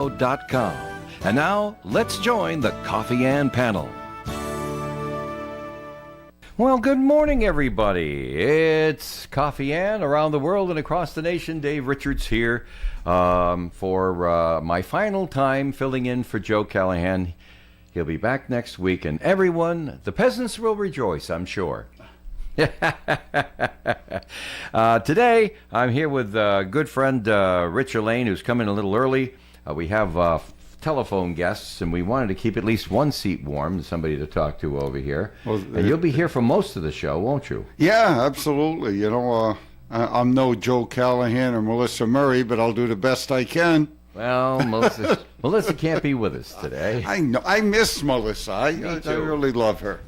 com. And now, let's join the Coffee and Panel. Well, good morning, everybody. It's Coffee and around the world and across the nation. Dave Richards here for my final time filling in for Joe Callahan. He'll be back next week, and everyone, the peasants will rejoice, I'm sure. Today, I'm here with good friend Rich Elaine, who's coming a little early. We have telephone guests, and we wanted to keep at least one seat warm, somebody to talk to over here. Well, and you'll be here for most of the show, won't you? Yeah, absolutely. You know, I'm no Joe Callahan or Melissa Murray, but I'll do the best I can. Well, Melissa can't be with us today. I know. I miss Melissa. I really love her.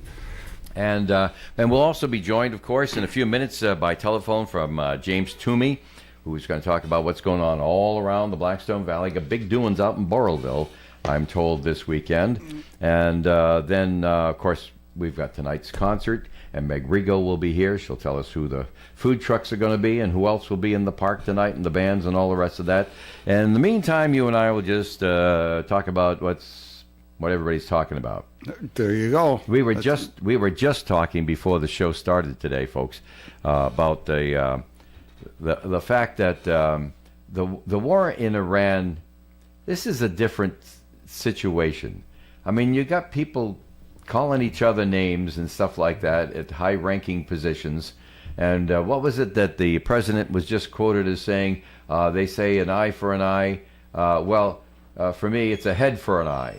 And we'll also be joined, of course, in a few minutes by telephone from James Toomey, who's going to talk about what's going on all around the Blackstone Valley. Got big doings out in Borrowville, I'm told, this weekend. And then, of course, we've got tonight's concert, and Meg Rigo will be here. She'll tell us who the food trucks are going to be and who else will be in the park tonight and the bands and all the rest of that. And in the meantime, you and I will just talk about what everybody's talking about. There you go. We were just talking before the show started today, folks, about the fact that the war in Iran. This is a different situation. I mean, you got people calling each other names and stuff like that at high-ranking positions. And what was it that the president was just quoted as saying? They say an eye for an eye. For me, it's a head for an eye.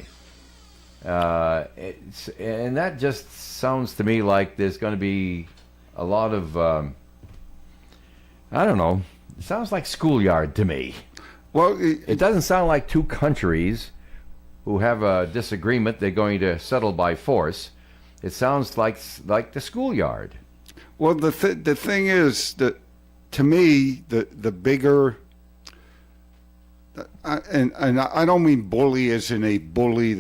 And that just sounds to me like there's going to be a lot of, I don't know, it sounds like schoolyard to me. Well, it doesn't sound like two countries who have a disagreement they're going to settle by force. It sounds like the schoolyard. Well, the thing is that, to me, the bigger, and I don't mean bully as in a bully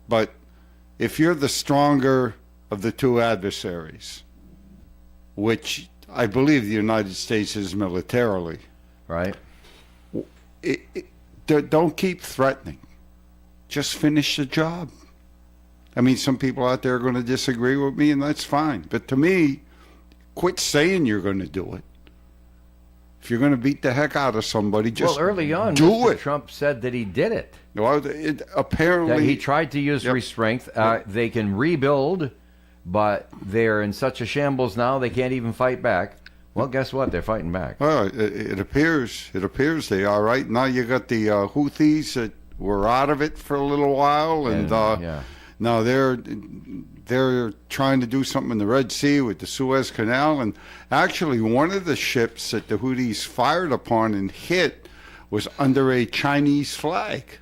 but if you're the stronger of the two adversaries, which I believe the United States is militarily, right? Don't keep threatening. Just finish the job. I mean, some people out there are going to disagree with me, and that's fine. But to me, quit saying you're going to do it. If you're going to beat the heck out of somebody, just early on, do Mr. it. Trump said that he did it. Well, apparently... That he tried to use restraint. They can rebuild, but they're in such a shambles now they can't even fight back. Well, guess what? They're fighting back. Well, it appears they are, right? Now you got the Houthis that were out of it for a little while, and now they're trying to do something in the Red Sea with the Suez Canal. And actually, one of the ships that the Houthis fired upon and hit was under a Chinese flag.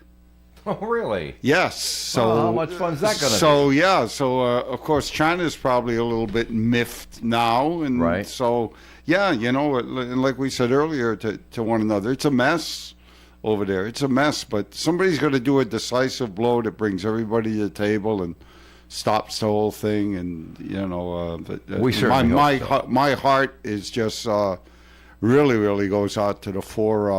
Oh, really? Yes. So how much fun is that going to be? So, yeah. So, of course, China's probably a little bit miffed now. And right. So, yeah, you know, and like we said earlier to one another, it's a mess over there. It's a mess. But somebody's going to do a decisive blow that brings everybody to the table and stops the whole thing. And, you know, we certainly hope so. My heart is just really, really goes out to the four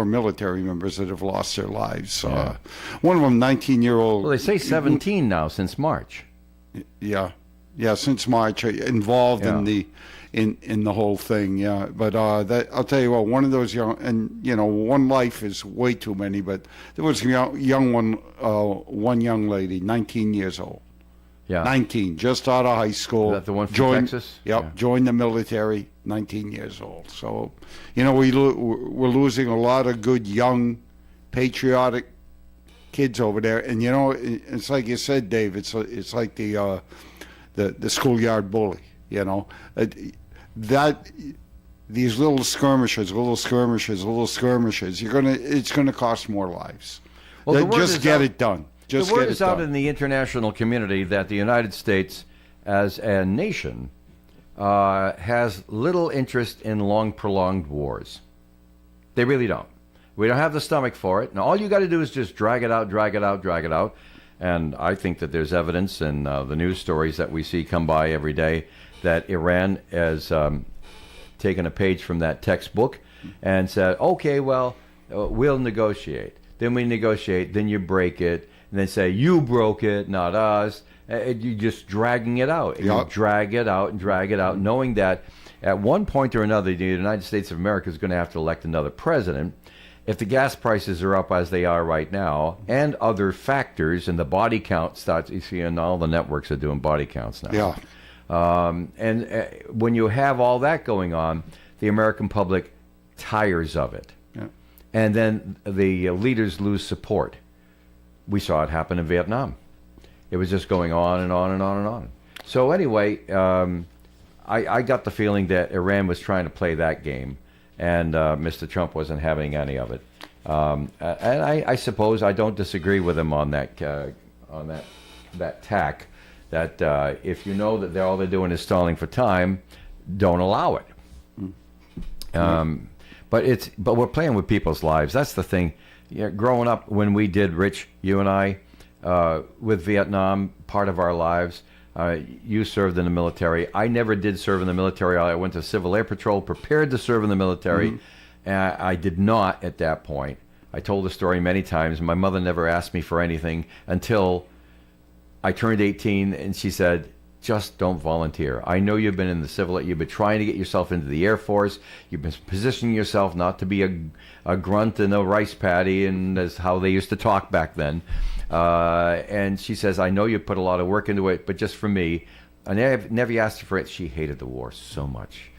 military members that have lost their lives. Yeah. One of them, 19-year-old. Well, they say 17 now since March. Yeah, since March, involved in the whole thing. Yeah, but that I'll tell you what, one of those young, and you know, one life is way too many. But there was one young lady, 19 years old. Yeah, 19, just out of high school. Is that the one from Texas? Yep, yeah. Joined the military, 19 years old. So, you know, we're losing a lot of good, young, patriotic kids over there. And, you know, it's like you said, Dave, it's like the schoolyard bully, you know. These little skirmishes, it's gonna cost more lives. Well, just get it done. The word is out in the international community that the United States, as a nation, has little interest in long, prolonged wars. They really don't. We don't have the stomach for it. Now, all you got to do is just drag it out. And I think that there's evidence in the news stories that we see come by every day that Iran has taken a page from that textbook and said, okay, well, we'll negotiate. then we negotiate, then you break it, and then say, you broke it, not us. You're just dragging it out. You drag it out and drag it out, knowing that at one point or another, the United States of America is going to have to elect another president. If the gas prices are up as they are right now, and other factors, and the body count starts, you see, and all the networks are doing body counts now. Yeah. When you have all that going on, the American public tires of it. Yeah. And then the leaders lose support. We saw it happen in Vietnam. It was just going on and on and on and on. So anyway, I got the feeling that Iran was trying to play that game, and Mr. Trump wasn't having any of it. And I suppose I don't disagree with him on that tack. That if you know that all they're doing is stalling for time, don't allow it. But we're playing with people's lives. That's the thing. Growing up, when we did, Rich, you and I, with Vietnam, part of our lives. You served in the military. I never did serve in the military. I went to Civil Air Patrol, prepared to serve in the military. I did not at that point. I told the story many times. My mother never asked me for anything until I turned 18, and she said, just don't volunteer. I know you've been in the civil, you've been trying to get yourself into the Air Force. You've been positioning yourself not to be a grunt in a rice paddy, and that's how they used to talk back then. And she says, I know you put a lot of work into it, but just for me, I never asked her for it. She hated the war so much.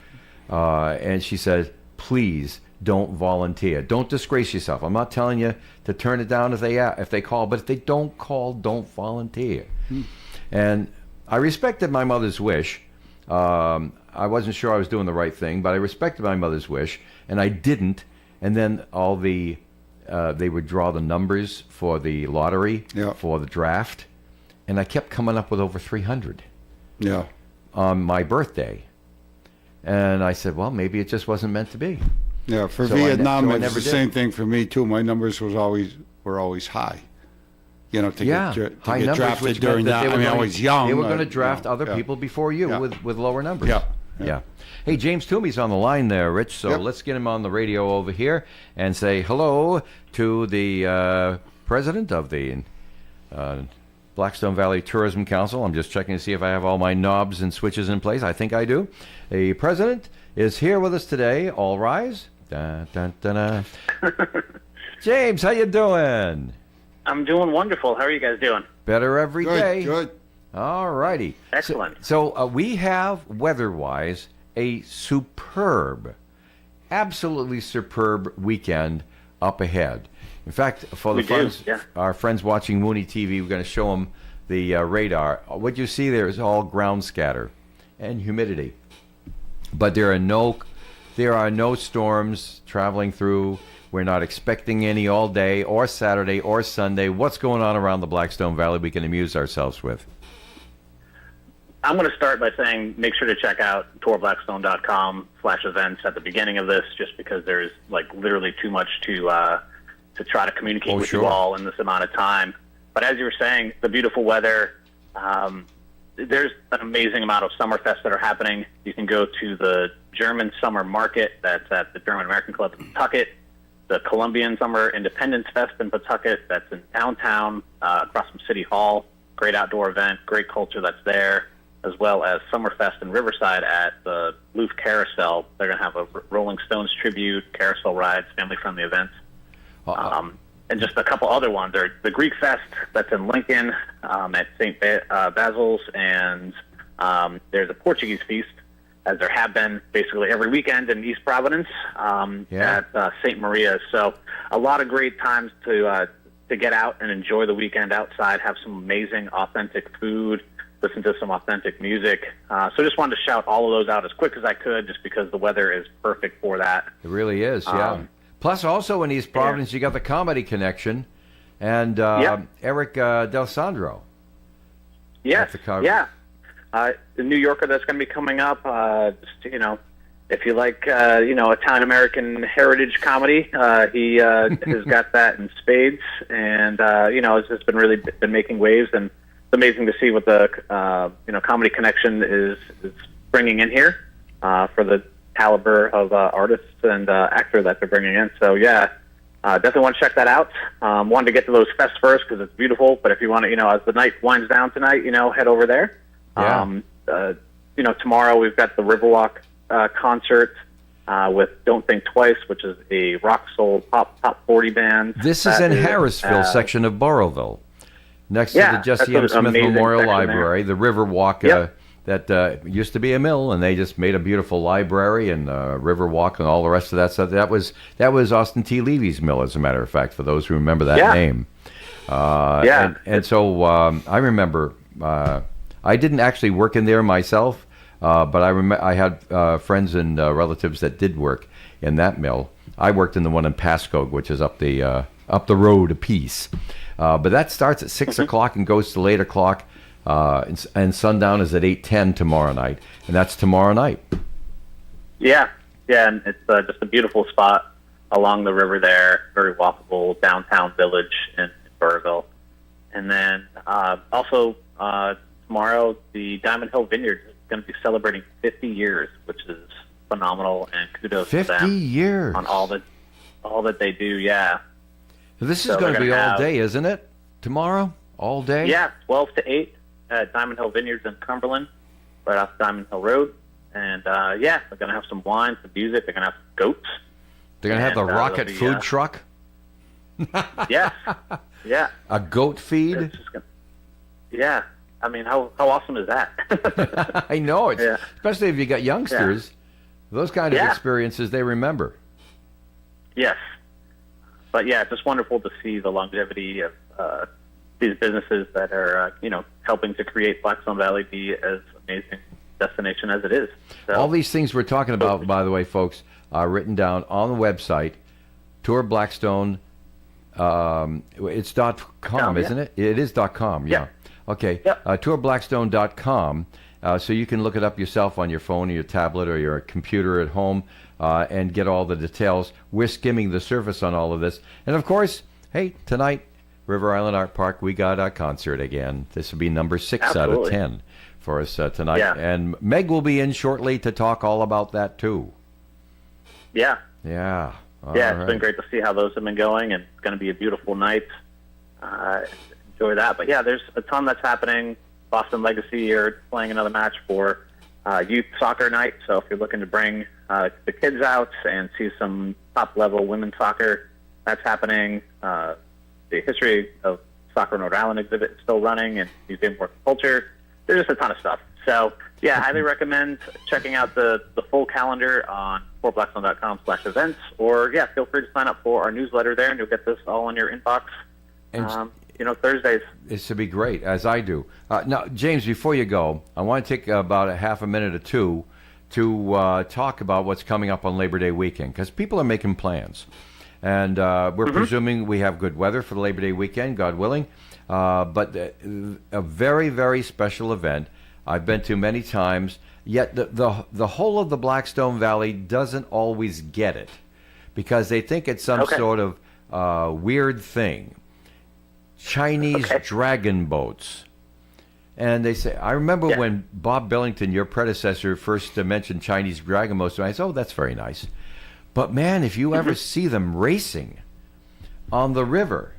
And she says, please don't volunteer. Don't disgrace yourself. I'm not telling you to turn it down if they call, but if they don't call, don't volunteer. And I respected my mother's wish. I wasn't sure I was doing the right thing, but I respected my mother's wish, and I didn't. And then they would draw the numbers for the lottery, for the draft, and I kept coming up with over 300 on my birthday. And I said, well, maybe it just wasn't meant to be. Yeah, for Vietnam, it's the same thing for me, too. My numbers were always high. To get drafted during that. I was young. They were going to draft other people before you with lower numbers. Yeah. Hey, James Toomey's on the line there, Rich, so let's get him on the radio over here and say hello to the president of the Blackstone Valley Tourism Council. I'm just checking to see if I have all my knobs and switches in place. I think I do. The president is here with us today. All rise. Dun, dun, dun, dun. James, how you doing? I'm doing wonderful. How are you guys doing? Better every day. Good. All righty. Excellent. So we have, weather-wise, a absolutely superb weekend up ahead. In fact, for our friends watching Woony TV, we're going to show them the radar. What you see there is all ground scatter and humidity. But there are no storms traveling through. We're not expecting any all day or Saturday or Sunday. What's going on around the Blackstone Valley we can amuse ourselves with? I'm going to start by saying make sure to check out tourblackstone.com/events at the beginning of this, just because there's literally too much to try to communicate with you all in this amount of time. But as you were saying, the beautiful weather, there's an amazing amount of summer fests that are happening. You can go to the German Summer Market that's at the German American Club in Pawtucket, the Colombian Summer Independence Fest in Pawtucket that's in downtown across from City Hall. Great outdoor event, great culture that's there, as well as Summerfest in Riverside at the Louvre Carousel. They're going to have a Rolling Stones tribute, carousel rides, family-friendly events. And just a couple other ones. There's the Greek Fest that's in Lincoln at St. Basil's, and there's a Portuguese feast, as there have been basically every weekend in East Providence at St. Maria's. So a lot of great times to get out and enjoy the weekend outside, have some amazing, authentic food, listen to some authentic music. So just wanted to shout all of those out as quick as I could, just because the weather is perfect for that. It really is, yeah. Plus, also in East Providence, you got the Comedy Connection and Eric Del Sandro. Yes, the New Yorker that's going to be coming up. If you like, Italian American heritage comedy, he has got that in spades, and it's been really been making waves, and it's amazing to see what the Comedy Connection is bringing in here for the caliber of artists and actor that they're bringing in. So definitely want to check that out. Wanted to get to those fests first because it's beautiful. But if you want to, as the night winds down tonight, head over there. Yeah. Tomorrow we've got the Riverwalk concert with Don't Think Twice, which is a rock soul top 40 band. This is in Harrisville section of Burrillville, next to the Jesse M. Smith Memorial Library, the Riverwalk. That used to be a mill, and they just made a beautiful library and Riverwalk and all the rest of that stuff. That was Austin T. Levy's mill, as a matter of fact, for those who remember that name. And so I remember I didn't actually work in there myself, but I had friends and relatives that did work in that mill. I worked in the one in Pascoag, which is up the road a piece. But that starts at 6 o'clock and goes till 8 o'clock. And sundown is at 8:10 tomorrow night, and that's tomorrow night. Yeah, and it's just a beautiful spot along the river there, very walkable downtown village in Burrillville. And then also tomorrow, the Diamond Hill Vineyard is going to be celebrating 50 years, which is phenomenal, and kudos to them 50 years on all that they do. Yeah, this is going to be all day, isn't it? Tomorrow, all day. Yeah, 12 to 8. At Diamond Hill Vineyards in Cumberland, right off Diamond Hill Road. And, they're going to have some wine, some music. They're going to have some goats. They're going to have the rocket food truck? Yes. Yeah. A goat feed? Yeah. I mean, how awesome is that? I know. Especially if you got youngsters. Those kind of experiences they remember. Yes. But, it's just wonderful to see the longevity of these businesses that are, helping to create Blackstone Valley be as amazing destination as it is. So, all these things we're talking about, by the way, folks, are written down on the website, Tour Blackstone. It's .com, isn't it? It is .com, yeah. Okay, tourblackstone.com. So you can look it up yourself on your phone or your tablet or your computer at home and get all the details. We're skimming the surface on all of this. And, of course, hey, tonight, River Island Art Park, we got a concert again. This will be number 6 out of 10 for us tonight. Yeah. And Meg will be in shortly to talk all about that, too. Yeah. Yeah. It's been great to see how those have been going, and it's going to be a beautiful night. Enjoy that. But, there's a ton that's happening. Boston Legacy are playing another match for youth soccer night. So if you're looking to bring the kids out and see some top-level women's soccer, that's happening. The History of Soccer in Rhode Island exhibit is still running, and Museum of Work and Culture. There's just a ton of stuff. So, I highly recommend checking out the full calendar on fortblackstone.com/events, or, feel free to sign up for our newsletter there, and you'll get this all in your inbox, and, Thursdays. This should be great, as I do. Now, James, before you go, I want to take about a half a minute or two to talk about what's coming up on Labor Day weekend, because people are making plans. And we're presuming we have good weather for the Labor Day weekend, God willing. But a very, very special event I've been to many times, yet the whole of the Blackstone Valley doesn't always get it because they think it's some sort of weird thing. Chinese dragon boats. And they say, I remember when Bob Billington, your predecessor, first mentioned Chinese dragon boats, and I said, oh, that's very nice. But, man, if you ever see them racing on the river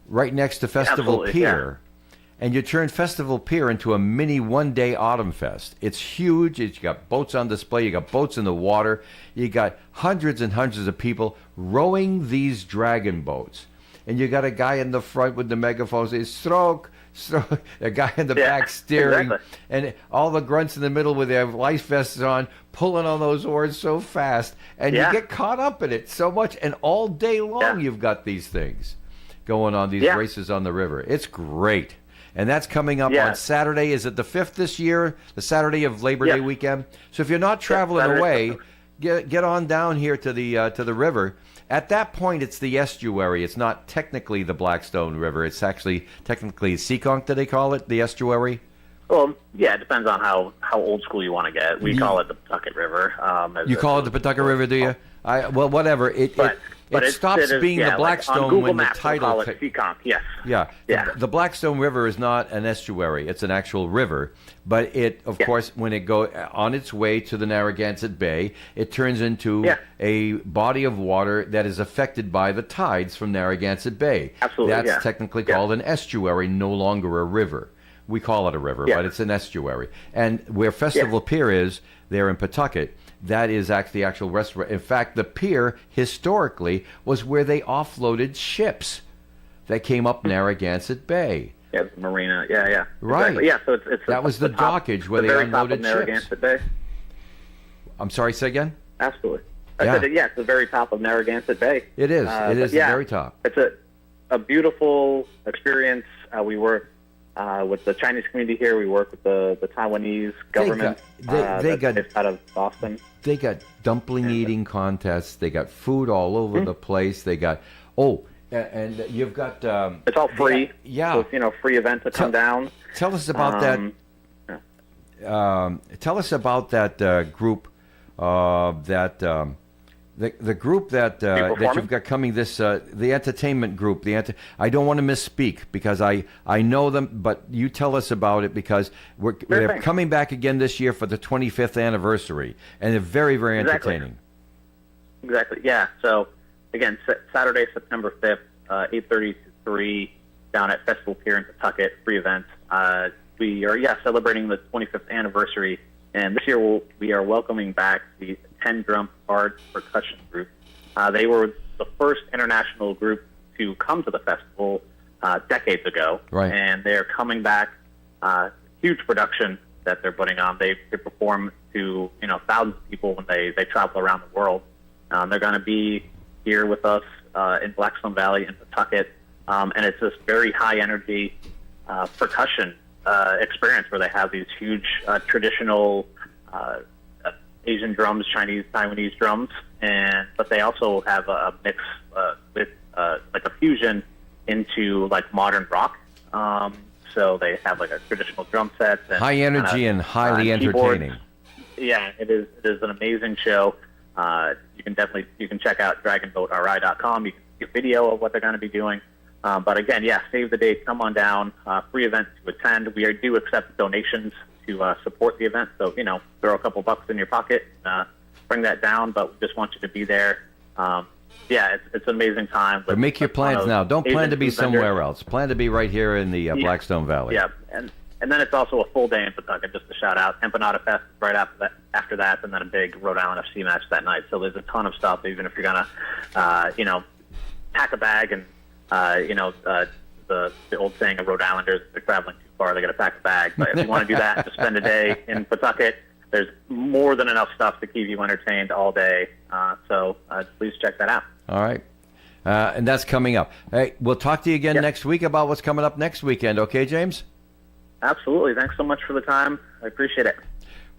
right next to Festival Pier, and you turn Festival Pier into a mini one-day Autumn Fest, it's huge. You got boats on display. You got boats in the water. You got hundreds and hundreds of people rowing these dragon boats. And you got a guy in the front with the megaphone saying, stroke, a guy in the back steering, and all the grunts in the middle with their life vests on, pulling on those oars so fast, and you get caught up in it so much, and all day long you've got these things going on, these races on the river. It's great. And that's coming up on Saturday. Is it the 5th this year, the Saturday of Labor Day weekend? So if you're not traveling away, get on down here to the river. At that point, it's the estuary. It's not technically the Blackstone River. It's actually technically Seekonk, do they call it, the estuary? Well, it depends on how old school you want to get. We call it the Pawtucket River. You call it the Pawtucket River, do you? Well, whatever. It stops being the Blackstone when the title. We'll call it Seekonk, yes. Yeah. The Blackstone River is not an estuary; it's an actual river. But it, of course, when it goes on its way to the Narragansett Bay, it turns into a body of water that is affected by the tides from Narragansett Bay. Absolutely. That's technically called an estuary, no longer a river. We call it a river, but it's an estuary. And where Festival Pier is, there in Pawtucket, that is actually the actual restaurant. In fact, the pier historically was where they offloaded ships that came up Narragansett Bay. Yeah, the marina. Yeah. Right. Exactly. Yeah, so it's that was the dockage where they unloaded ships. Narragansett Bay. I'm sorry, say again? Absolutely. I said, it's the very top of Narragansett Bay. It is. It is the very top. It's a beautiful experience. We work with the Chinese community here. We work with the Taiwanese government. They got based out of Boston. They got dumpling eating contests. They got food all over the place. They got and you've got it's all free. So it's, free event to come down. Tell us about that. Tell us about that group. The group that you've got coming the entertainment group. I don't want to misspeak because I know them, but you tell us about it because they're coming back again this year for the 25th anniversary, and they're very, very entertaining. Exactly. Yeah. So again, Saturday, September 5th, 8:30 to 3, down at Festival Pier in Pawtucket, free event. We are celebrating the 25th anniversary, and this year we are welcoming back the 10 Drum Hard Percussion Group. They were the first international group to come to the festival decades ago, and they're coming back. Huge production that they're putting on. They perform to thousands of people when they travel around the world. They're going to be here with us in Blackstone Valley in Pawtucket, and it's this very high energy percussion experience where they have these huge traditional Asian drums, Chinese, Taiwanese drums, but they also have a mix with like a fusion into like modern rock. So they have like a traditional drum set, and high energy and highly entertaining. Yeah, it is an amazing show. You can check out dragonboatri.com. You can see a video of what they're going to be doing. But again, save the date, come on down. Free event to attend. We do accept donations to support the event. So, throw a couple bucks in your pocket, bring that down, but we just want you to be there. It's an amazing time. But make your plans now. Don't plan to be somewhere else. Plan to be right here in the Blackstone Valley. Yeah, and then it's also a full day in Pawtucket, just to shout out. Empanada Fest right after that, and then a big Rhode Island FC match that night. So there's a ton of stuff, even if you're going to, pack a bag and, the old saying of Rhode Islanders, if they're traveling too far, they got to pack a bag. But if you want to do that, to spend a day in Pawtucket, there's more than enough stuff to keep you entertained all day. So please check that out. All right. And that's coming up. Hey, we'll talk to you again next week about what's coming up next weekend. Okay, James? Absolutely. Thanks so much for the time. I appreciate it.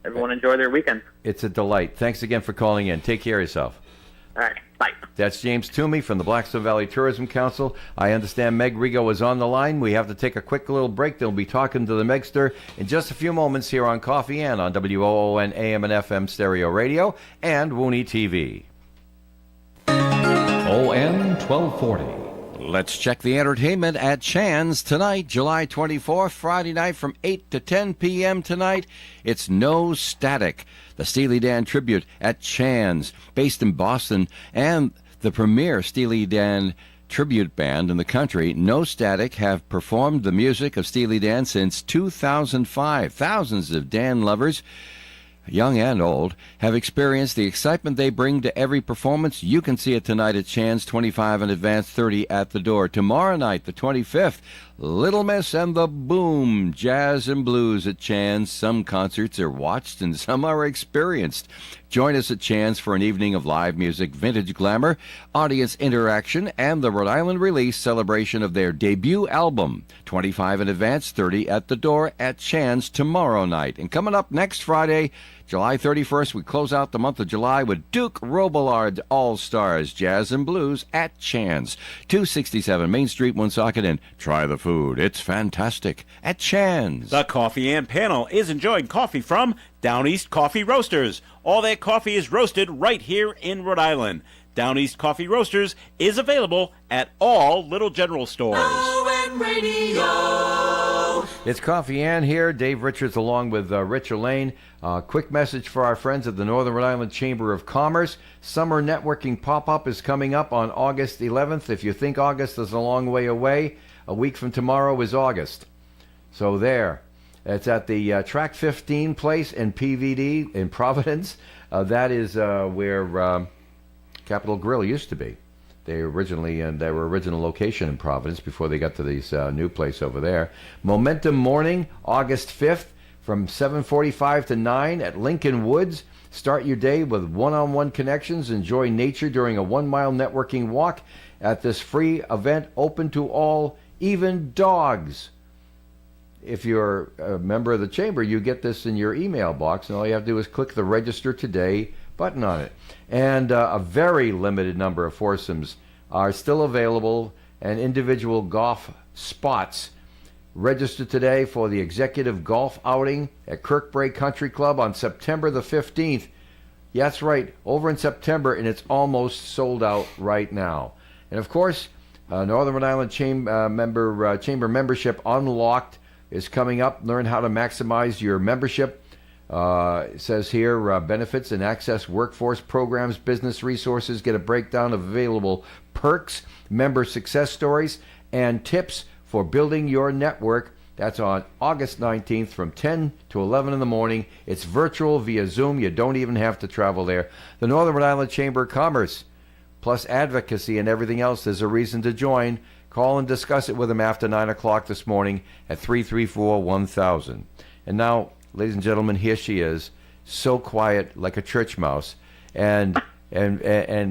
Everyone enjoy their weekend. It's a delight. Thanks again for calling in. Take care of yourself. All right. Bye. That's James Toomey from the Blackstone Valley Tourism Council. I understand Meg Rigo is on the line. We have to take a quick little break. They'll be talking to the Megster in just a few moments here on Coffee and on WOON AM and FM Stereo Radio and Woony TV. ON 1240. Let's check the entertainment at Chan's tonight, July 24th, Friday night from 8 to 10 p.m. tonight. It's No Static, the Steely Dan tribute at Chan's, based in Boston, and the premier Steely Dan tribute band in the country. No Static have performed the music of Steely Dan since 2005. Thousands of Dan lovers, young and old, have experienced the excitement they bring to every performance. You can see it tonight at Chan's, 25 in advance, 30 at the door. Tomorrow night, the 25th, Little Miss and the Boom, jazz and blues at Chan's. Some concerts are watched and some are experienced. Join us at Chan's for an evening of live music, vintage glamour, audience interaction, and the Rhode Island release celebration of their debut album. 25 in advance, 30 at the door at Chan's tomorrow night. And coming up next Friday, July 31st, we close out the month of July with Duke Robillard All-Stars Jazz and Blues at Chan's. 267 Main Street, Woonsocket, and try the food. It's fantastic at Chan's. The Coffee and Panel is enjoying coffee from Down East Coffee Roasters. All their coffee is roasted right here in Rhode Island. Down East Coffee Roasters is available at all Little General stores. ON Radio. It's Coffee Ann here. Dave Richards along with Rich Elaine. Quick message for our friends at the Northern Rhode Island Chamber of Commerce. Summer networking pop-up is coming up on August 11th. If you think August is a long way away, a week from tomorrow is August. So there. It's at the Track 15 place in PVD in Providence. That is where Capitol Grill used to be. Their original location in Providence before they got to this new place over there. Momentum Morning, August 5th, from 7:45 to 9 at Lincoln Woods. Start your day with one-on-one connections. Enjoy nature during a 1-mile networking walk at this free event open to all, even dogs. If you're a member of the chamber, you get this in your email box, and all you have to do is click the Register Today button on it. And a very limited number of foursomes are still available, and individual golf spots. Register today for the executive golf outing at Kirkbrae Country Club on September the 15th. Yeah, that's right, over in September, and it's almost sold out right now. And of course, Northern Rhode Island Chamber membership Unlocked is coming up. Learn how to maximize your membership. It says here, benefits and access workforce programs, business resources, get a breakdown of available perks, member success stories, and tips for building your network. That's on August 19th from 10 to 11 in the morning. It's virtual via Zoom. You don't even have to travel there. The Northern Rhode Island Chamber of Commerce, plus advocacy and everything else, there's a reason to join. Call and discuss it with them after 9 o'clock this morning at 334-1000. And now, ladies and gentlemen, here she is, so quiet like a church mouse, and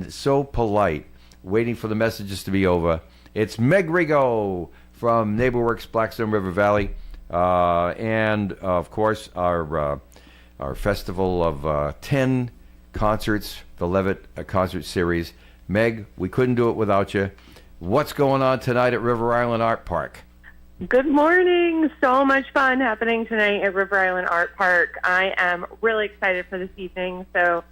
so polite, waiting for the messages to be over. It's Meg Rigo from NeighborWorks Blackstone River Valley, and of course our festival of 10 concerts, the Levitt concert series. Meg, we couldn't do it without you. What's going on tonight at River Island Art Park? Good morning. So much fun happening tonight at River Island Art Park. I am really excited for this evening. So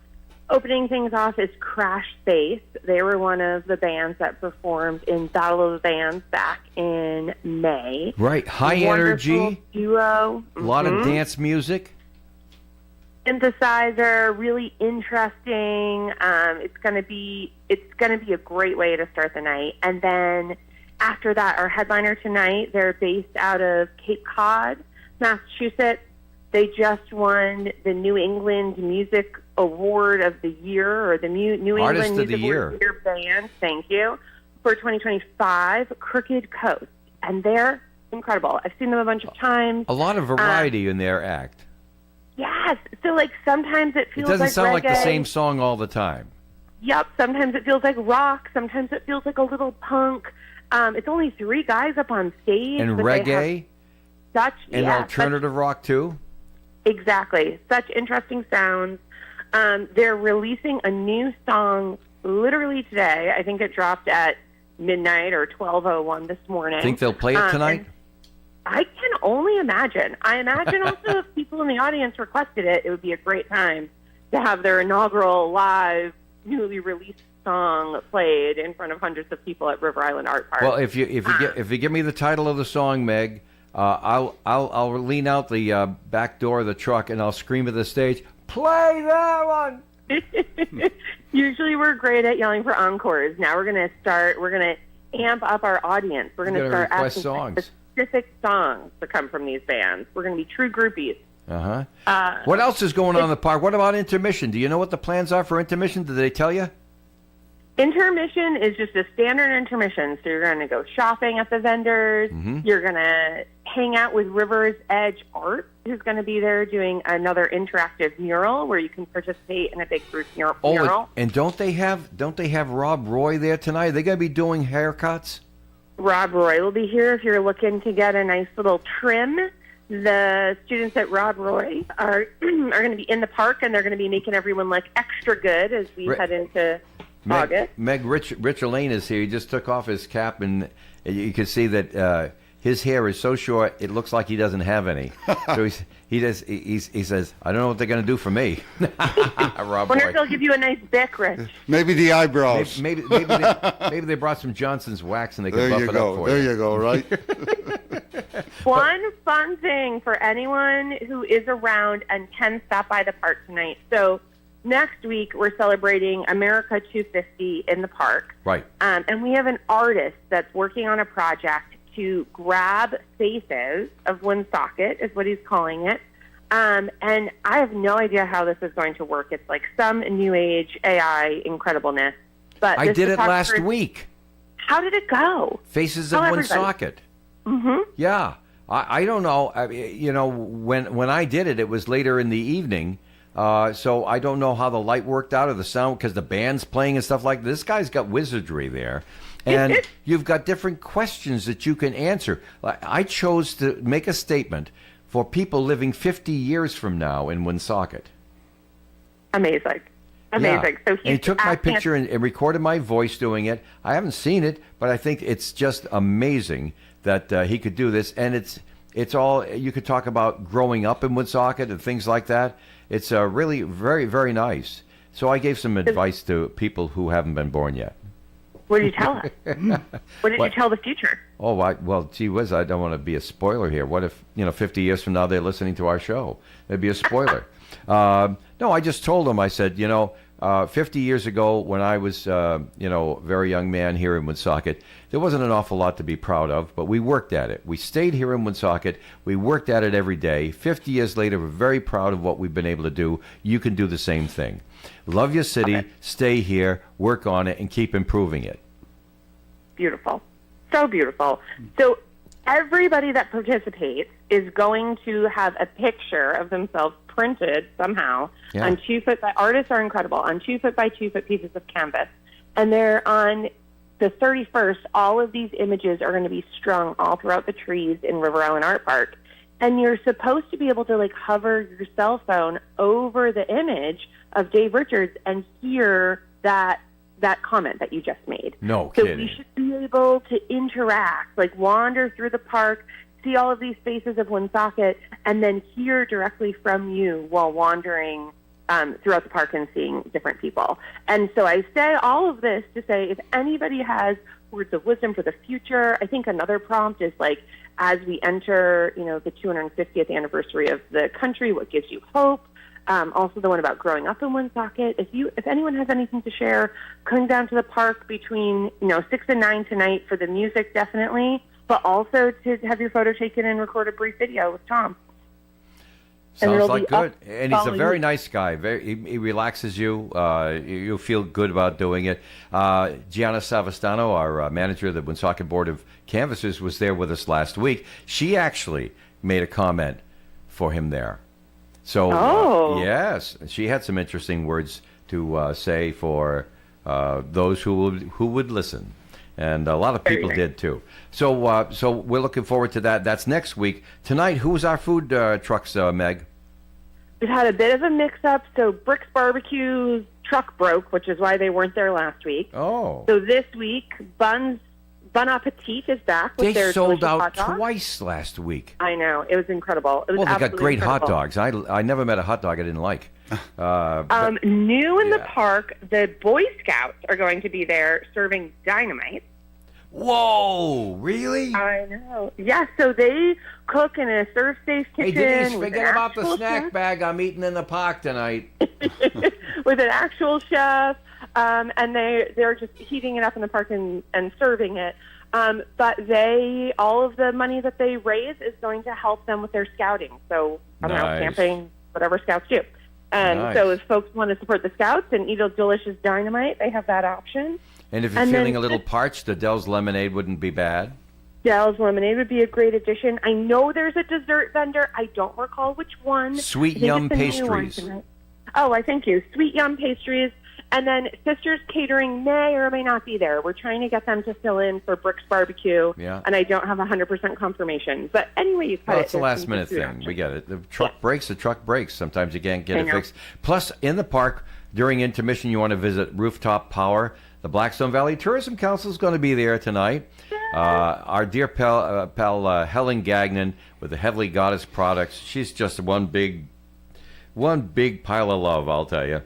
opening things off is Crash Space. They were one of the bands that performed in Battle of the Bands back in May. Right. High energy. Duo. A lot of dance music. Synthesizer, really interesting. It's gonna be a great way to start the night. And then after that, our headliner tonight, they're based out of Cape Cod, Massachusetts. They just won the New England Music Award of the Year, or the New Artist England of the Music Year. Award of the Year band. Thank you. For 2025, Crooked Coast, and they're incredible. I've seen them a bunch of times. A lot of variety in their act. Yes. So, like, sometimes it feels It doesn't like sound like the reggae. same song all the time. Yep. Sometimes it feels like rock. Sometimes it feels like a little punk. It's only 3 guys up on stage. And but reggae. And alternative rock, too. Exactly. Such interesting sounds. They're releasing a new song literally today. I think it dropped at midnight or 12:01 this morning. Think they'll play it tonight? I can only imagine. I imagine also if people in the audience requested it, it would be a great time to have their inaugural live, newly released song played in front of hundreds of people at River Island Art Park. Well, if you give me the title of the song, Meg, I'll lean out the back door of the truck and I'll scream at the stage, "Play that one!" Usually we're great at yelling for encores. Now we're going to amp up our audience. We're going to start asking songs. Specific songs to come from these bands. We're going to be true groupies. What else is going on in the park? What about intermission? Do you know what the plans are for intermission? Did they tell you? Intermission is just a standard intermission. So you're going to go shopping at the vendors. You're going to hang out with River's Edge Art, who's going to be there doing another interactive mural where you can participate in a big group mural. Oh, and don't they have Rob Roy there tonight? Are they going to be doing haircuts? Rob Roy will be here if you're looking to get a nice little trim. the students at Rob Roy are going to be in the park, and they're going to be making everyone look extra good as we head into August. Rich Elaine is here. He just took off his cap, and you can see that his hair is so short it looks like he doesn't have any. So he says, I don't know what they're going to do for me. Rob Wonder Roy. if they'll give you a nice bic, Rich. Maybe the eyebrows. Maybe they brought some Johnson's wax and they can buff it up for you. There you go, right? One fun thing for anyone who is around and can stop by the park tonight. So next week, we're celebrating America 250 in the park. Right. And we have an artist that's working on a project to grab faces of Woonsocket, is what he's calling it. And I have no idea how this is going to work. It's like some new age AI incredibleness. But I did it last week. How did it go? Faces of Woonsocket. Mm-hmm. Yeah. I don't know. When I did it, it was later in the evening. So I don't know how the light worked out or the sound, because the band's playing and stuff like this. This guy's got wizardry there. And you've got different questions that you can answer. I chose to make a statement for people living 50 years from now in Woonsocket. Amazing. Yeah. So he took my picture and recorded my voice doing it. I haven't seen it, but I think it's just amazing that he could do this. And it's all, you could talk about growing up in Woonsocket and things like that. It's really very, very nice. So I gave some advice to people who haven't been born yet. What did you tell us? What did you tell the future? Oh, well, gee whiz, I don't want to be a spoiler here. What if, 50 years from now they're listening to our show? It'd be a spoiler. No, I just told them, I said, 50 years ago when I was, a very young man here in Woonsocket, there wasn't an awful lot to be proud of, but we worked at it. We stayed here in Woonsocket. We worked at it every day. 50 years later, we're very proud of what we've been able to do. You can do the same thing. Love your city, stay here, work on it, and keep improving it. Beautiful. So beautiful. So everybody that participates is going to have a picture of themselves printed somehow on 2 foot by, artists are incredible, on 2 foot by 2 foot pieces of canvas. And they're on the 31st, all of these images are going to be strung all throughout the trees in River Island Art Park. And you're supposed to be able to hover your cell phone over the image of Dave Richards and hear that comment that you just made. No so kidding. We should be able to interact, wander through the park, see all of these faces of Woonsocket, and then hear directly from you while wandering throughout the park and seeing different people. And so I say all of this to say, if anybody has words of wisdom for the future, I think another prompt is as we enter, the 250th anniversary of the country, what gives you hope? Also the one about growing up in Woonsocket. If anyone has anything to share, come down to the park between 6 and 9 tonight for the music, definitely, but also to have your photo taken and record a brief video with Tom. Sounds like good. And he's a very nice guy. He relaxes you. You'll feel good about doing it. Gianna Savastano, our manager of the Woonsocket Board of Canvassers, was there with us last week. She actually made a comment for him there. So, yes, she had some interesting words to say for those who would listen. And a lot of people did, too. So we're looking forward to that. That's next week. Tonight, who's our food trucks, Meg? We've had a bit of a mix-up. So Brick's Barbecue's truck broke, which is why they weren't there last week. Oh. So this week, Bon Appetit is back with their sold out hot dogs. twice last week. I know. It was incredible. It was they got great incredible. hot dogs. I never met a hot dog I didn't like. New in the park, the Boy Scouts are going to be there serving dynamite. Whoa, really? I know. Yeah, so they cook in a serve safe kitchen. Hey, Denise, forget about the snack bag I'm eating in the park tonight. With an actual chef, and they're just heating it up in the park and serving it. But all of the money that they raise is going to help them with their scouting. So, I don't know, camping, whatever scouts do. And so if folks want to support the scouts and eat a delicious dynamite, they have that option. And if you're feeling a little parched, the Dell's Lemonade wouldn't be bad. Dell's Lemonade would be a great addition. I know there's a dessert vendor. I don't recall which one. Sweet Yum Pastries. Oh, I thank you. Sweet Yum Pastries. And then Sisters Catering may or may not be there. We're trying to get them to fill in for Brick's Barbecue, and I don't have 100% confirmation. But anyway, you cut it. It's a last-minute thing. We get it. The truck breaks. The truck breaks. Sometimes you can't get it fixed. Plus, in the park, during intermission, you want to visit Rooftop Power. The Blackstone Valley Tourism Council is going to be there tonight. Our dear pal Helen Gagnon with the Heavenly Goddess products. She's just one big pile of love, I'll tell you.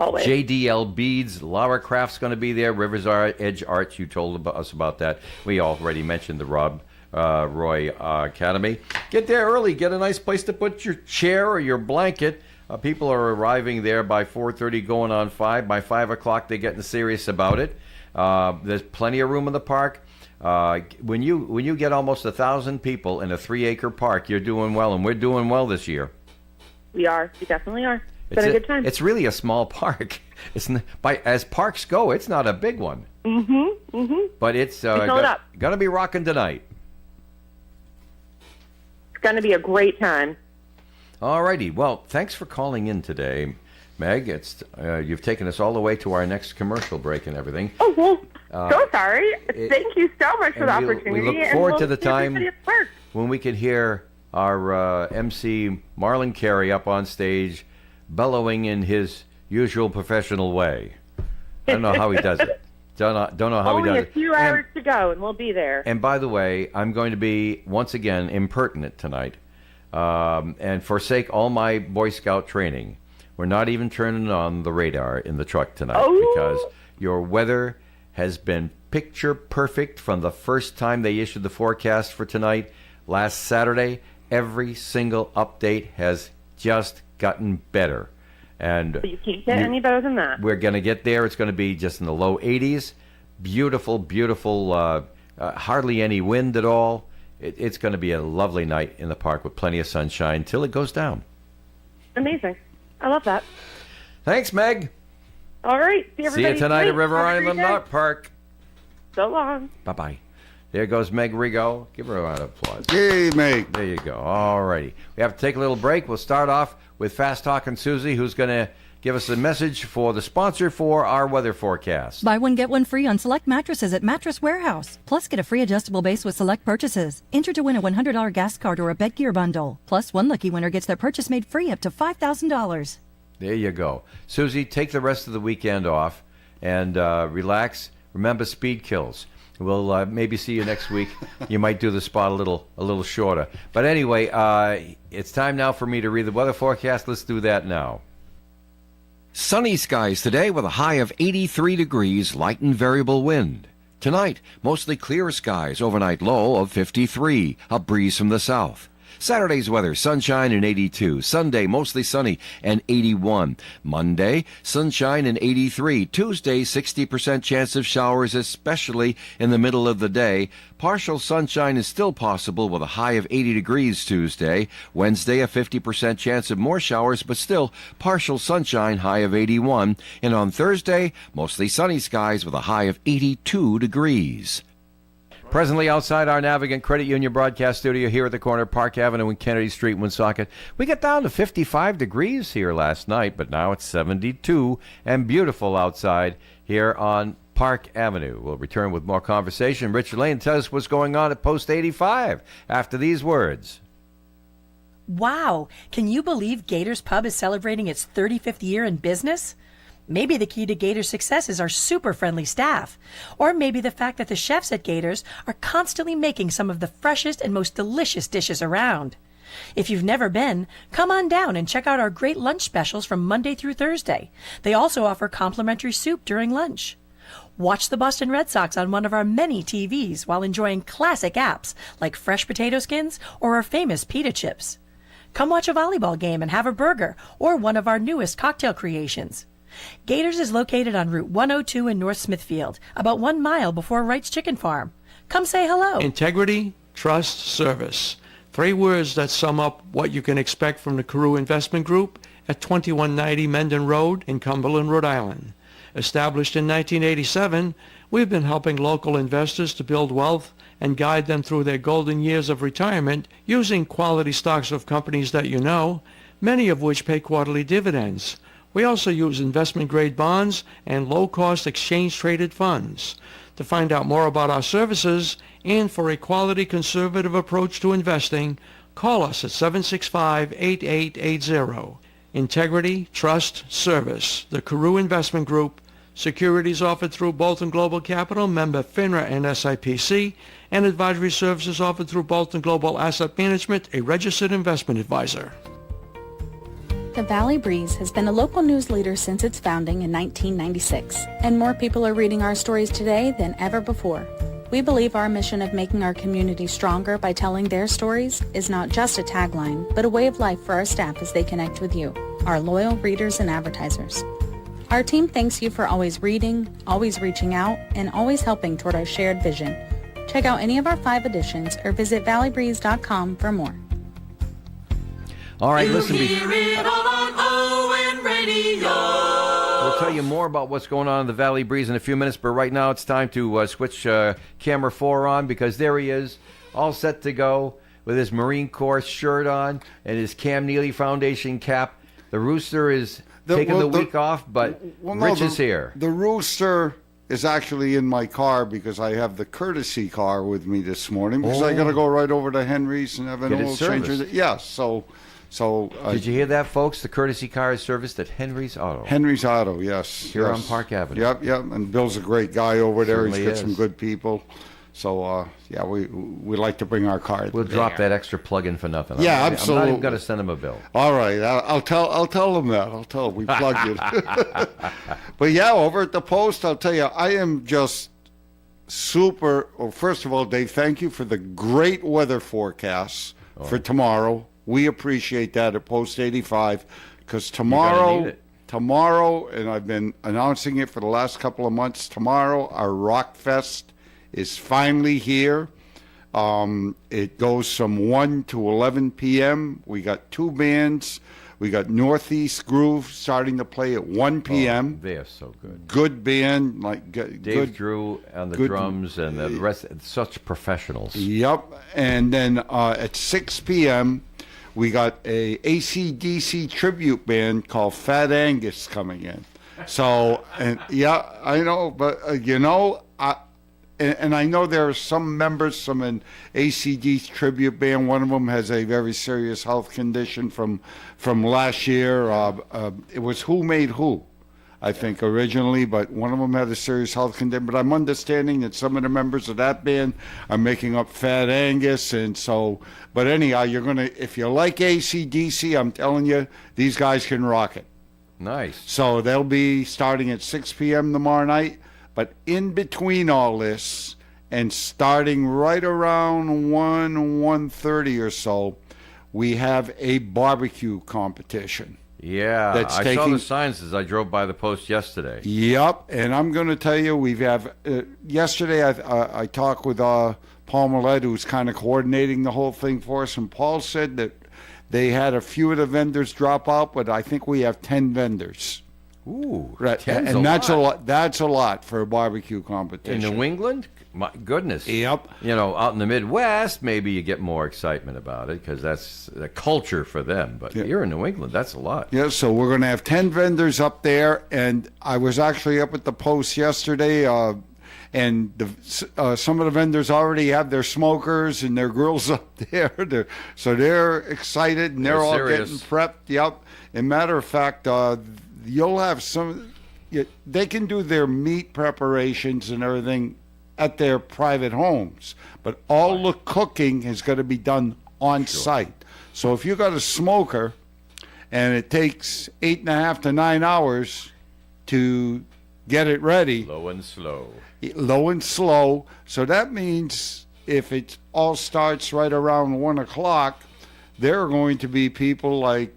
Always. JDL Beads, Laura Craft's going to be there. Rivers Edge Arts, you told us about that. We already mentioned the Rob Roy Academy. Get there early. Get a nice place to put your chair or your blanket. People are arriving there by 4:30, going on 5. By 5 o'clock, they're getting serious about it. There's plenty of room in the park. When you get almost 1,000 people in a 3-acre park, you're doing well, and we're doing well this year. We are. We definitely are. It's been a good time. It's really a small park. As parks go, it's not a big one. But it's going to be rocking tonight. It's going to be a great time. All righty. Well, thanks for calling in today, Meg. You've taken us all the way to our next commercial break and everything. Oh, well, so sorry. Thank you so much for the opportunity. We look forward to the time when we can hear our MC Marlon Carey up on stage bellowing in his usual professional way. I don't know how he does it. Don't know how he does it. Only a few hours to go, and we'll be there. And by the way, I'm going to be, once again, impertinent tonight and forsake all my Boy Scout training. We're not even turning on the radar in the truck tonight because your weather has been picture perfect from the first time they issued the forecast for tonight. Last Saturday, every single update has just gotten better. And you can't get any better than that. We're going to get there. It's going to be just in the low 80s. Beautiful, beautiful, hardly any wind at all. It's going to be a lovely night in the park with plenty of sunshine till it goes down. Amazing. I love that. Thanks, Meg. All right. See everybody. See you tonight at River Island Art Park. So long. Bye-bye. There goes Meg Rigo. Give her a round of applause. Yay, Meg. There you go. All righty. We have to take a little break. We'll start off with Fast Talkin' Susie, who's going to give us a message for the sponsor for our weather forecast. Buy one, get one free on select mattresses at Mattress Warehouse. Plus, get a free adjustable base with select purchases. Enter to win a $100 gas card or a bed gear bundle. Plus, one lucky winner gets their purchase made free up to $5,000. There you go. Susie, take the rest of the weekend off and relax. Remember, speed kills. We'll maybe see you next week. You might do the spot a little shorter. But anyway, it's time now for me to read the weather forecast. Let's do that now. Sunny skies today with a high of 83 degrees, light and variable wind. Tonight, mostly clear skies, overnight low of 53, a breeze from the south. Saturday's weather, sunshine and 82. Sunday, mostly sunny and 81. Monday, sunshine and 83. Tuesday, 60% chance of showers, especially in the middle of the day. Partial sunshine is still possible with a high of 80 degrees Tuesday. Wednesday, a 50% chance of more showers, but still partial sunshine, high of 81. And on Thursday, mostly sunny skies with a high of 82 degrees. Presently outside our Navigant Credit Union broadcast studio here at the corner of Park Avenue and Kennedy Street, Woonsocket. We got down to 55 degrees here last night, but now it's 72 and beautiful outside here on Park Avenue. We'll return with more conversation. Richard Lane, tell us what's going on at Post 85 after these words. Wow, can you believe Gators Pub is celebrating its 35th year in business? Maybe the key to Gators' success is our super friendly staff. Or maybe the fact that the chefs at Gators are constantly making some of the freshest and most delicious dishes around. If you've never been, come on down and check out our great lunch specials from Monday through Thursday. They also offer complimentary soup during lunch. Watch the Boston Red Sox on one of our many TVs while enjoying classic apps like fresh potato skins or our famous pita chips. Come watch a volleyball game and have a burger or one of our newest cocktail creations. Gators is located on Route 102 in North Smithfield, about 1 mile before Wright's Chicken Farm. Come say hello. Integrity, trust, service. 3 words that sum up what you can expect from the Carew Investment Group at 2190 Mendon Road in Cumberland, Rhode Island. Established in 1987, we've been helping local investors to build wealth and guide them through their golden years of retirement using quality stocks of companies that you know, many of which pay quarterly dividends. We also use investment-grade bonds and low-cost exchange-traded funds. To find out more about our services and for a quality conservative approach to investing, call us at 765-8880. Integrity, Trust, Service. The Carew Investment Group. Securities offered through Bolton Global Capital, member FINRA and SIPC, and advisory services offered through Bolton Global Asset Management, a registered investment advisor. The Valley Breeze has been a local news leader since its founding in 1996, and more people are reading our stories today than ever before. We believe our mission of making our community stronger by telling their stories is not just a tagline, but a way of life for our staff as they connect with you, our loyal readers and advertisers. Our team thanks you for always reading, always reaching out, and always helping toward our shared vision. Check out any of our 5 editions or visit valleybreeze.com for more. All right, You listen. hear it all on ON Radio. We'll tell you more about what's going on in the Valley Breeze in a few minutes, but right now it's time to switch camera 4 on, because there he is, all set to go with his Marine Corps shirt on and his Cam Neely Foundation cap. The Rooster is taking the week off, but Rich is here. The Rooster is actually in my car because I have the courtesy car with me this morning because I got to go right over to Henry's and have an oil change. Yeah, so did you hear that, folks? The courtesy car is serviced at Henry's Auto. Henry's Auto, yes. Here on Park Avenue. Yep. And Bill's a great guy over there. Certainly He's got is. some good people. So, we like to bring our car. We'll drop that extra plug-in for nothing. Yeah, I'm absolutely. not even going to send him a bill. All right, I'll tell them that. I'll tell them we plugged it. But yeah, over at the Post, I'll tell you, I am just super. Well, first of all, Dave, thank you for the great weather forecasts for tomorrow. We appreciate that at Post 85 because tomorrow, and I've been announcing it for the last couple of months, tomorrow our Rock Fest is finally here. It goes from 1 to 11 p.m. We got 2 bands. We got Northeast Groove starting to play at 1 p.m. They are so good. Good band, Dave Drew on the drums and the rest, such professionals. Yep. And then at 6 p.m., we got a AC/DC tribute band called Fat Angus coming in. So, and yeah, I know, but and I know there are some members from an ACD tribute band. One of them has a very serious health condition from last year. It was Who Made Who, I think, originally, but one of them had a serious health condition. But I'm understanding that some of the members of that band are making up Fat Angus, and so. But anyhow, if you like AC/DC, I'm telling you, these guys can rock it. Nice. So they'll be starting at 6 p.m. tomorrow night. But in between all this, and starting right around 1:30 or so, we have a barbecue competition. Yeah, I saw the signs as I drove by the Post yesterday. Yep, and I'm going to tell you, yesterday I talked with Paul Millett, who's kind of coordinating the whole thing for us, and Paul said that they had a few of the vendors drop out, but I think we have 10 vendors. Ooh, right, and that's a lot. That's a lot for a barbecue competition. In New England, my goodness. Yep. Out in the Midwest, maybe you get more excitement about it because that's the culture for them. But here in New England, that's a lot. Yeah. So we're going to have 10 vendors up there, and I was actually up at the Post yesterday, and some of the vendors already have their smokers and their grills up there. So they're excited and they're all serious. getting prepped. Yep. As a matter of fact, you'll have they can do their meat preparations and everything at their private homes, but all the cooking is going to be done on site. So if you got a smoker and it takes 8.5 to 9 hours to get it ready. Low and slow. So that means if it all starts right around 1 o'clock, there are going to be people like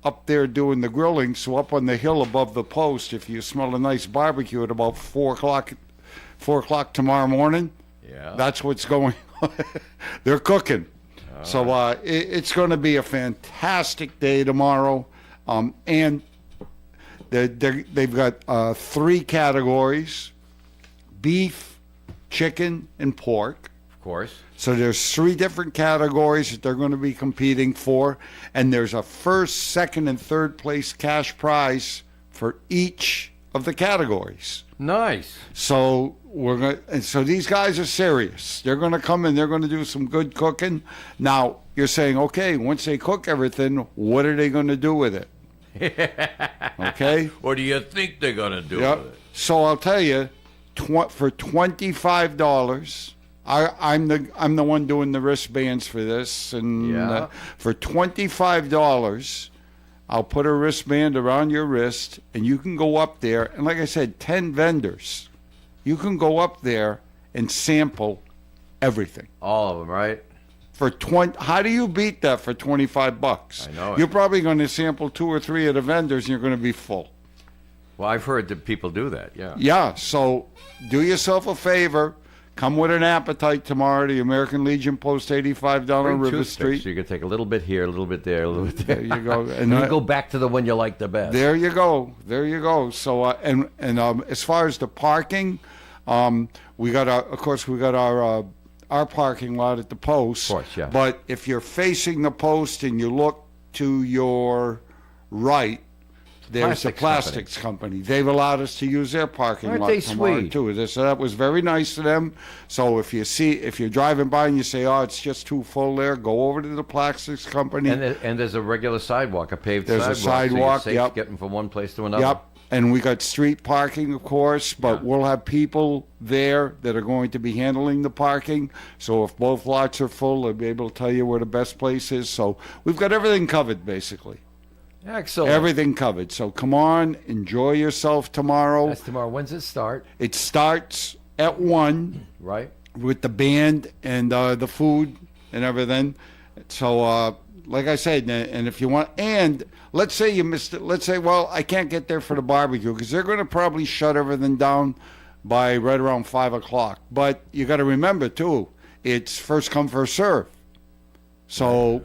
up there doing the grilling. So up on the hill above the Post, if you smell a nice barbecue at about 4 o'clock tomorrow morning, that's what's going on. They're cooking. So it's going to be a fantastic day tomorrow. And they've got 3 categories: beef, chicken, and pork. Of course. So there's 3 different categories that they're going to be competing for, and there's a first, second, and third place cash prize for each of the categories. Nice. So so these guys are serious. They're going to come and they're going to do some good cooking. Now you're saying, okay, once they cook everything, what are they going to do with it? Okay. What do you think they're going to do Yep. with it? So I'll tell you, for $25, I'm the one doing the wristbands for this, and for $25. I'll put a wristband around your wrist, and you can go up there. And like I said, 10 vendors. You can go up there and sample everything. All of them, right? For how do you beat that for $25? I know it. You're probably going to sample 2 or 3 of the vendors, and you're going to be full. Well, I've heard that people do that, yeah. Yeah, so do yourself a favor. Come with an appetite tomorrow to the American Legion Post 85 down on River Street. So you can take a little bit here, a little bit there, a little bit there. There you go. And you go back to the one you like the best. There you go. There you go. So, as far as the parking, we got our parking lot at the post. Of course, yeah. But if you're facing the post and you look to your right, there's a plastics company. They've allowed us to use their parking Aren't lot they tomorrow sweet? too. So that was very nice of them. So if you're driving by and you say, "Oh, it's just too full there," go over to the plastics company. And there's a regular sidewalk, a paved There's sidewalk. a sidewalk, So you're safe yep. getting from one place to another. Yep. And we got street parking, of course, but we'll have people there that are going to be handling the parking. So if both lots are full, they'll be able to tell you where the best place is. So we've got everything covered, basically. Excellent. Everything covered. So come on, enjoy yourself tomorrow. That's tomorrow. When's it start? It starts at 1. Right. With the band and the food and everything. So, like I said, and if you want, and let's say you missed it. Let's say, well, I can't get there for the barbecue because they're going to probably shut everything down by right around 5 o'clock. But you got to remember, too, it's first come, first serve. So,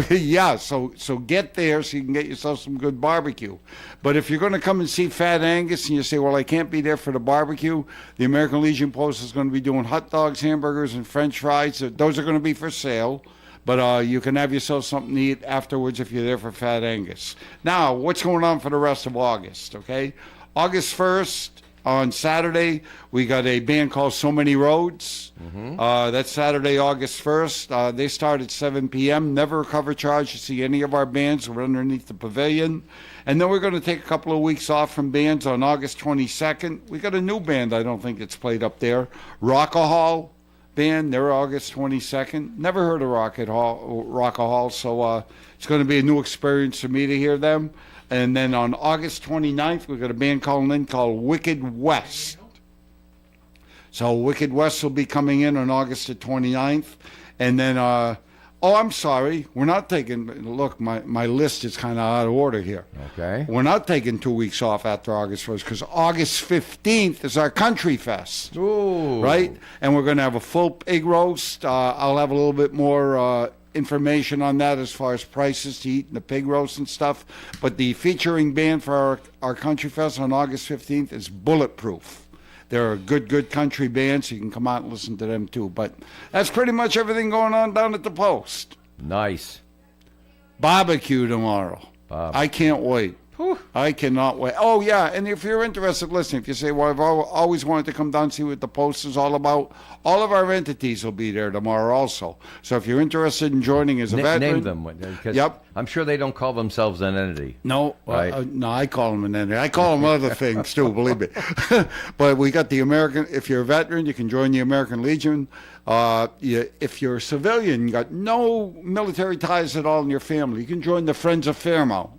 yeah, so get there so you can get yourself some good barbecue. But if you're going to come and see Fat Angus and you say, well, I can't be there for the barbecue, the American Legion Post is going to be doing hot dogs, hamburgers, and French fries. Those are going to be for sale. But you can have yourself something to eat afterwards if you're there for Fat Angus. Now, what's going on for the rest of August, okay? August 1st, on Saturday, we got a band called So Many Roads. That's Saturday, August 1st. They start at 7 p.m. Never a cover charge to see any of our bands. We're underneath the pavilion. And then we're going to take a couple of weeks off from bands on August 22nd. We got a new band I don't think it's played up there. Rockahall band. They're August 22nd. Never heard of Rockahall, so it's going to be a new experience for me to hear them. And then on August 29th, we've got a band calling in called Wicked West. So Wicked West will be coming in on August the 29th. And then, I'm sorry, we're not taking, look, my list is kind of out of order here. Okay. We're not taking 2 weeks off after August 1st because August 15th is our Country Fest. Ooh. Right? And we're going to have a full pig roast. I'll have a little bit more information on that as far as prices to eat in the pig roast and stuff. But the featuring band for our Country Fest on August 15th is Bulletproof. They're a good country band, so you can come out and listen to them too. But that's pretty much everything going on down at the Post. Nice. Barbecue tomorrow. I can't wait. I cannot wait. Oh, yeah, and if you're interested, listen, if you say, well, I've always wanted to come down and see what the Post is all about, all of our entities will be there tomorrow also. So if you're interested in joining as a veteran. Name them. Because Yep. I'm sure they don't call themselves an entity. No, Right. no, I call them an entity. I call them other things too, believe me. But we got the American, if you're a veteran, you can join the American Legion. If you're a civilian, you got no military ties at all in your family, you can join the Friends of Fairmount.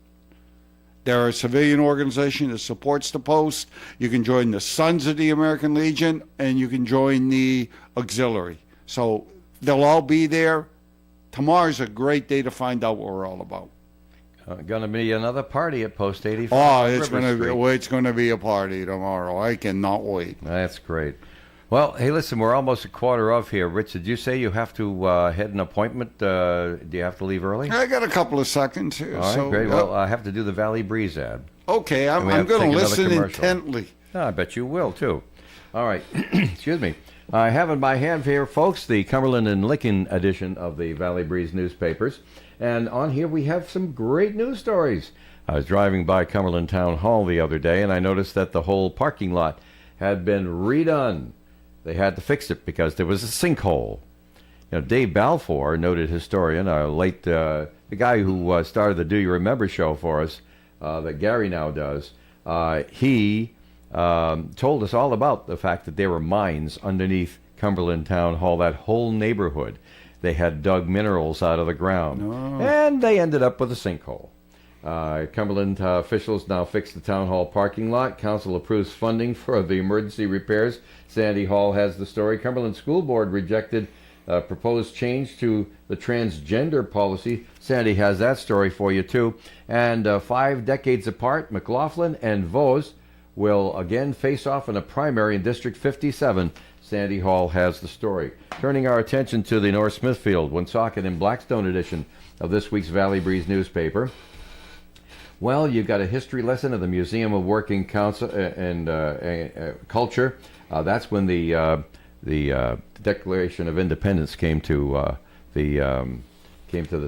They're a civilian organization that supports the Post. You can join the Sons of the American Legion, and you can join the Auxiliary. So they'll all be there. Tomorrow's a great day to find out what we're all about. Going to be another party at Post 85. Oh, it's going to be a party tomorrow. I cannot wait. That's great. Well, hey, listen, we're almost a quarter off here. Rich, did you say you have to head an appointment? Do you have to leave early? I got a couple of seconds here. All right, great. Well, I have to do the Valley Breeze ad. Okay, I'm And we have going to take another listen commercial. intently. I bet you will, too. All right. Excuse me. I have in my hand here, folks, the Cumberland and Lincoln edition of the Valley Breeze newspapers. And on here we have some great news stories. I was driving by Cumberland Town Hall the other day, and I noticed that the whole parking lot had been redone. They had to fix it because there was a sinkhole. You know, Dave Balfour, noted historian, the guy who started the Do You Remember show for us, that Gary now does, he told us all about the fact that there were mines underneath Cumberland Town Hall, that whole neighborhood. They had dug minerals out of the ground, and they ended up with a sinkhole. Cumberland officials now fixed the town hall parking lot. Council approves funding for the emergency repairs. Sandy Hall has the story. Cumberland School Board rejected proposed change to the transgender policy. Sandy has that story for you too. And 5 decades apart, McLaughlin and Vos will again face off in a primary in District 57. Sandy Hall has the story. Turning our attention to the North Smithfield, Woonsocket, and Blackstone edition of this week's Valley Breeze newspaper. Well, you've got a history lesson of the Museum of Working Council and Culture. That's when the Declaration of Independence came to the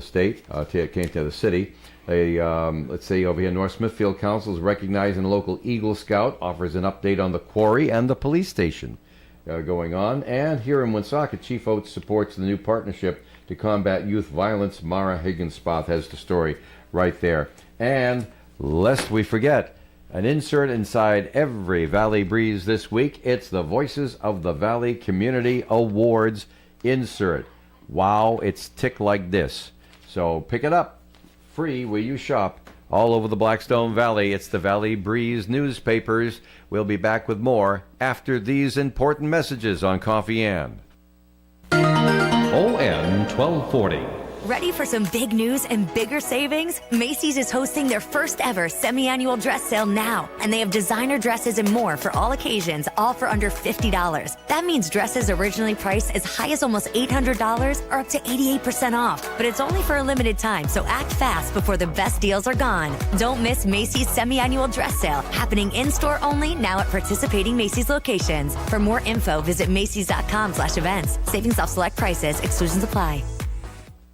state, came to the city. Let's see, over here, North Smithfield Council is recognizing a local Eagle Scout, offers an update on the quarry and the police station going on. And here in Woonsocket, Chief Oates supports the new partnership to combat youth violence. Mara Higginspot has the story right there. And lest we forget, an insert inside every Valley Breeze this week. It's the Voices of the Valley Community Awards insert. Wow, it's tick like this. So pick it up, free where you shop, all over the Blackstone Valley. It's the Valley Breeze newspapers. We'll be back with more after these important messages on Coffee Ann. ON 1240. Ready for some big news and bigger savings? Macy's is hosting their first ever semi-annual dress sale now, and they have designer dresses and more for all occasions, all for under $50. That means dresses originally priced as high as almost $800 are up to 88% off. But it's only for a limited time, so act fast before the best deals are gone. Don't miss Macy's semi-annual dress sale, happening in-store only now at participating Macy's locations. For more info, visit Macys.com/events. Savings off select prices. Exclusions apply.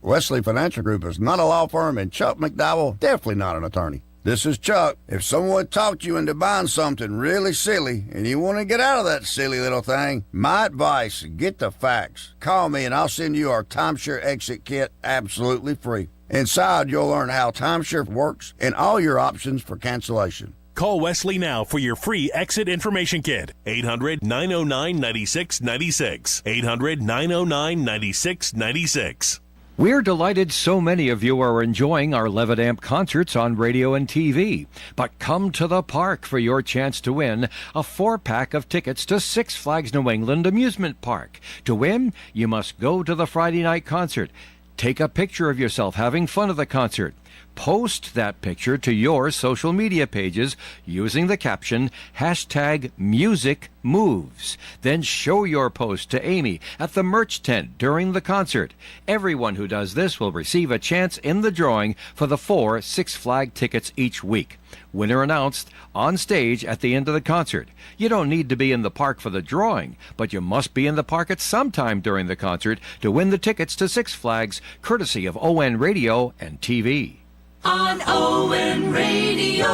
Wesley Financial Group is not a law firm, and Chuck McDowell definitely not an attorney. This is Chuck. If someone talked you into buying something really silly and you want to get out of that silly little thing, my advice, get the facts. Call me and I'll send you our timeshare exit kit absolutely free. Inside, you'll learn how timeshare works and all your options for cancellation. Call Wesley now for your free exit information kit. 800-909-9696. 800-909-9696. We're delighted so many of you are enjoying our Levitamp concerts on radio and TV. But come to the park for your chance to win a 4-pack of tickets to Six Flags New England Amusement Park. To win, you must go to the Friday night concert. Take a picture of yourself having fun at the concert. Post that picture to your social media pages using the caption #MusicMoves. Then show your post to Amy at the merch tent during the concert. Everyone who does this will receive a chance in the drawing for the 4 Six Flag tickets each week. Winner announced on stage at the end of the concert. You don't need to be in the park for the drawing, but you must be in the park at some time during the concert to win the tickets to Six Flags, courtesy of ON Radio and TV. On ON Radio.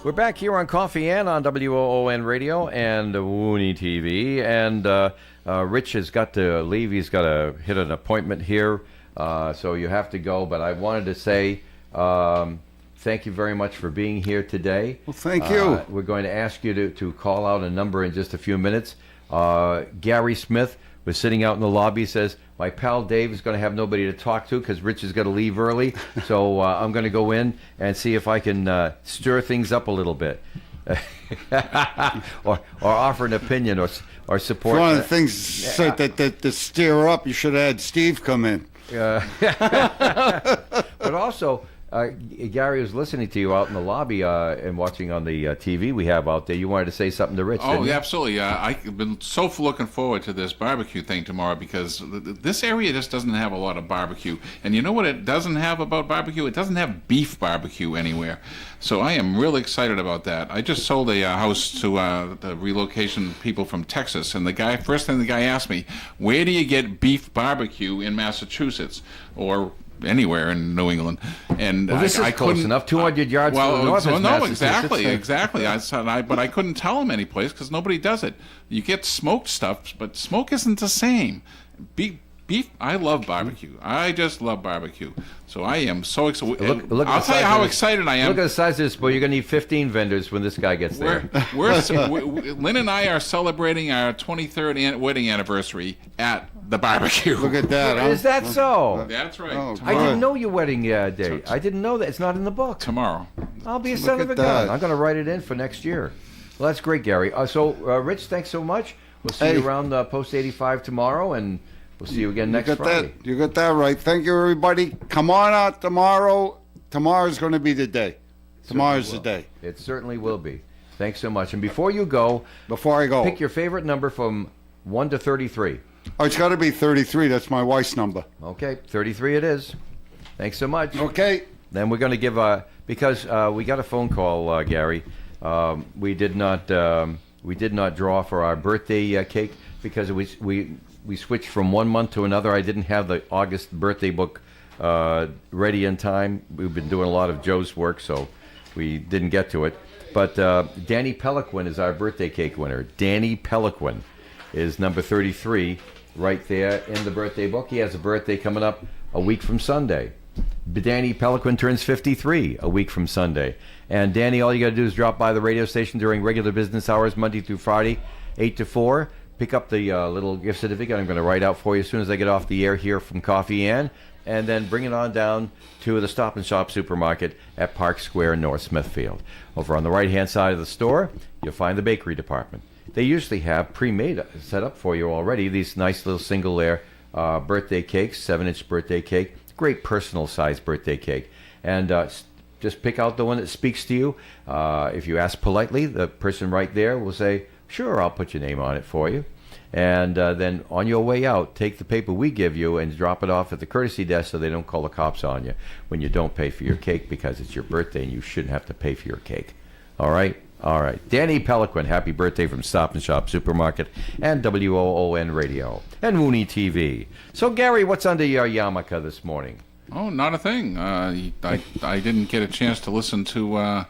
We're back here on Coffee Ann on WOON Radio and Woony TV. And Rich has got to leave. He's got to hit an appointment here, so you have to go. But I wanted to say thank you very much for being here today. Well, thank you. We're going to ask you to call out a number in just a few minutes. Gary Smith was sitting out in the lobby, says, my pal Dave is going to have nobody to talk to because Rich is going to leave early. So I'm going to go in and see if I can stir things up a little bit. or offer an opinion or support. One of the things that stir up, you should have had Steve come in. But also, Gary was listening to you out in the lobby and watching on the TV we have out there. You wanted to say something to Rich, didn't you? Absolutely. I've been so looking forward to this barbecue thing tomorrow because this area just doesn't have a lot of barbecue. And you know what it doesn't have about barbecue? It doesn't have beef barbecue anywhere. So I am really excited about that. I just sold a house to the relocation people from Texas, and first thing the guy asked me, where do you get beef barbecue in Massachusetts? Or anywhere in New England. And well, this is close enough. 200 yards from the north. No, exactly. But I couldn't tell them any place because nobody does it. You get smoked stuff, but smoke isn't the same. Beef. I love barbecue. I just love barbecue. So I am so excited. I'll tell you how excited I am. Look at the size of this boy. You're going to need 15 vendors when this guy gets there. Lynn and I are celebrating our 23rd wedding anniversary at the barbecue. Look at that. Huh? Is that so? That's right. Oh, I didn't know your wedding date. I didn't know that. It's not in the book. Tomorrow. I'll be a son of a gun. I'm going to write it in for next year. Well, that's great, Gary. Rich, thanks so much. We'll see you around Post 85 tomorrow, and we'll see you again next Friday. You got that right. Thank you, everybody. Come on out tomorrow. Tomorrow's going to be the day. Tomorrow's the day. It certainly will be. Thanks so much. And before I go, pick your favorite number from 1 to 33. Oh, it's got to be 33. That's my wife's number. Okay, 33 it is. Thanks so much. Okay. Then we're going to give because we got a phone call, Gary. We did not draw for our birthday cake because we switched from 1 month to another. I didn't have the August birthday book ready in time. We've been doing a lot of Joe's work, so we didn't get to it. But Danny Peliquin is our birthday cake winner. Danny Peliquin is number 33 right there in the birthday book. He has a birthday coming up a week from Sunday. Danny Peliquin turns 53 a week from Sunday. And Danny, all you got to do is drop by the radio station during regular business hours, Monday through Friday, 8 to 4. Pick up the little gift certificate I'm going to write out for you as soon as I get off the air here from Coffee Ann, and then bring it on down to the Stop and Shop supermarket at Park Square, North Smithfield. Over on the right-hand side of the store, you'll find the bakery department. They usually have pre-made set up for you already, these nice little single-layer birthday cakes, 7-inch birthday cake, great personal-sized birthday cake. And just pick out the one that speaks to you. If you ask politely, the person right there will say, "Sure, I'll put your name on it for you." And then on your way out, take the paper we give you and drop it off at the courtesy desk so they don't call the cops on you when you don't pay for your cake because it's your birthday and you shouldn't have to pay for your cake. All right? All right. Danny Peliquin, happy birthday from Stop and Shop Supermarket and WOON Radio and Woony TV. So, Gary, what's under your yarmulke this morning? Oh, not a thing. I didn't get a chance to listen to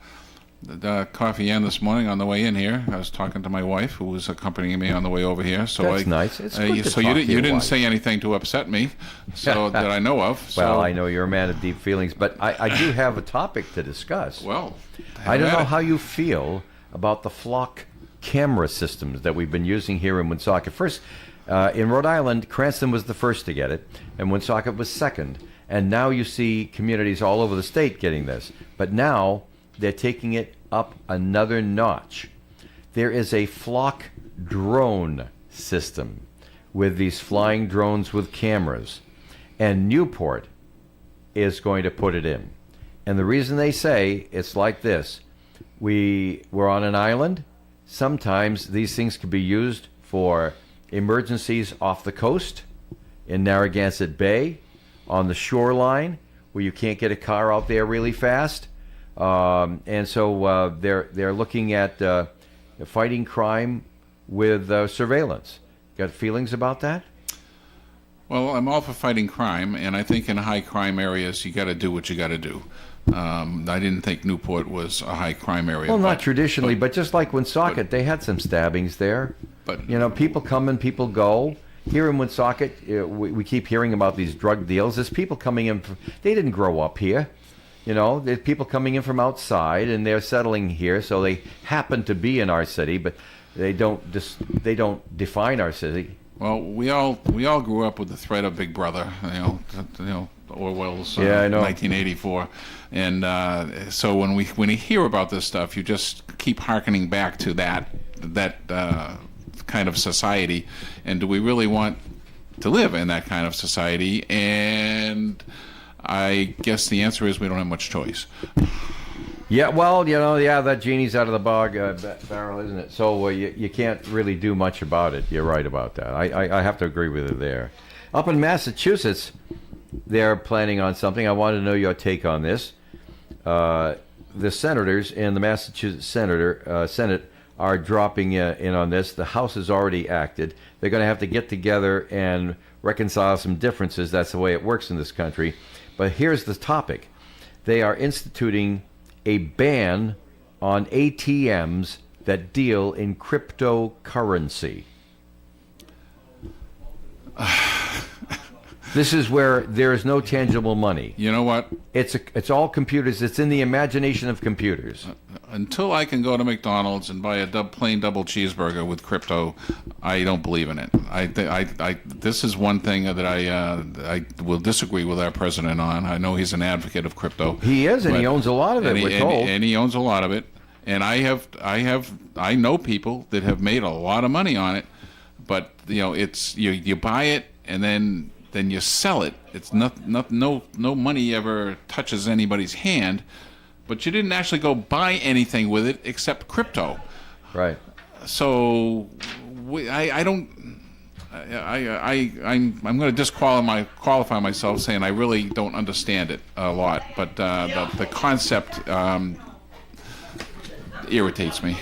the Coffee Ann this morning on the way in here. I was talking to my wife, who was accompanying me on the way over here. So that's nice. It's good to so talk you didn't wife. say anything to upset me, so that I know of. So. Well, I know you're a man of deep feelings, but I do have a topic to discuss. Well, I don't know how you feel about the flock camera systems that we've been using here in Woonsocket. First, in Rhode Island, Cranston was the first to get it, and Woonsocket was second. And now you see communities all over the state getting this. But now they're taking it up another notch. There is a flock drone system with these flying drones with cameras. And Newport is going to put it in. And the reason they say it's like this, we're on an island. Sometimes these things can be used for emergencies off the coast, in Narragansett Bay, on the shoreline, where you can't get a car out there really fast. And so they're looking at fighting crime with surveillance. Got feelings about that? Well, I'm all for fighting crime, and I think in high crime areas you got to do what you got to do. I didn't think Newport was a high crime area. Well, not traditionally, but just like Woonsocket, they had some stabbings there. But people come and people go. Here in Woonsocket, we keep hearing about these drug deals. There's people coming in. They didn't grow up here. There's people coming in from outside, and they're settling here, so they happen to be in our city, but they don't define our city. Well, we all grew up with the threat of Big Brother, Orwell's 1984, and so when we hear about this stuff, you just keep hearkening back to that kind of society, and do we really want to live in that kind of society? And I guess the answer is we don't have much choice. Yeah, well, that genie's out of the barrel, isn't it? So you can't really do much about it. You're right about that. I have to agree with you there. Up in Massachusetts, they're planning on something. I want to know your take on this. The senators in the Massachusetts Senate are dropping in on this. The House has already acted. They're going to have to get together and reconcile some differences. That's the way it works in this country. But here's the topic. They are instituting a ban on ATMs that deal in cryptocurrency. This is where there is no tangible money. You know what? It's all computers. It's in the imagination of computers. Until I can go to McDonald's and buy a plain double cheeseburger with crypto, I don't believe in it. This is one thing that I will disagree with our president on. I know he's an advocate of crypto. He is, and he owns a lot of it. We're told, and he owns a lot of it. And I know people that have made a lot of money on it, but it's you buy it and then you sell it. It's no money ever touches anybody's hand, but you didn't actually go buy anything with it except crypto. Right. So I'm going to disqualify myself saying I really don't understand it a lot, but the concept irritates me.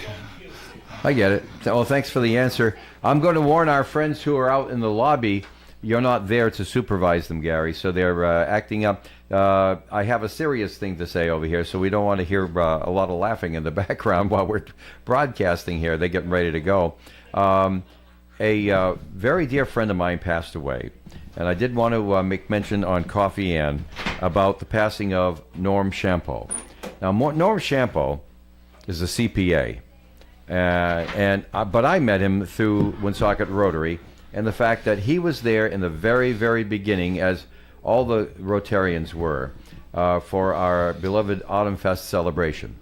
I get it. Well, thanks for the answer. I'm going to warn our friends who are out in the lobby. You're not there to supervise them, Gary, so they're acting up. I have a serious thing to say over here, so we don't want to hear a lot of laughing in the background while we're broadcasting here. They're getting ready to go. A very dear friend of mine passed away, and I did want to make mention on Coffee Ann about the passing of Norm Shampo. Now, Norm Shampo is a CPA, but I met him through Woonsocket Rotary, and the fact that he was there in the very, very beginning, as all the Rotarians were, for our beloved Autumn Fest celebration.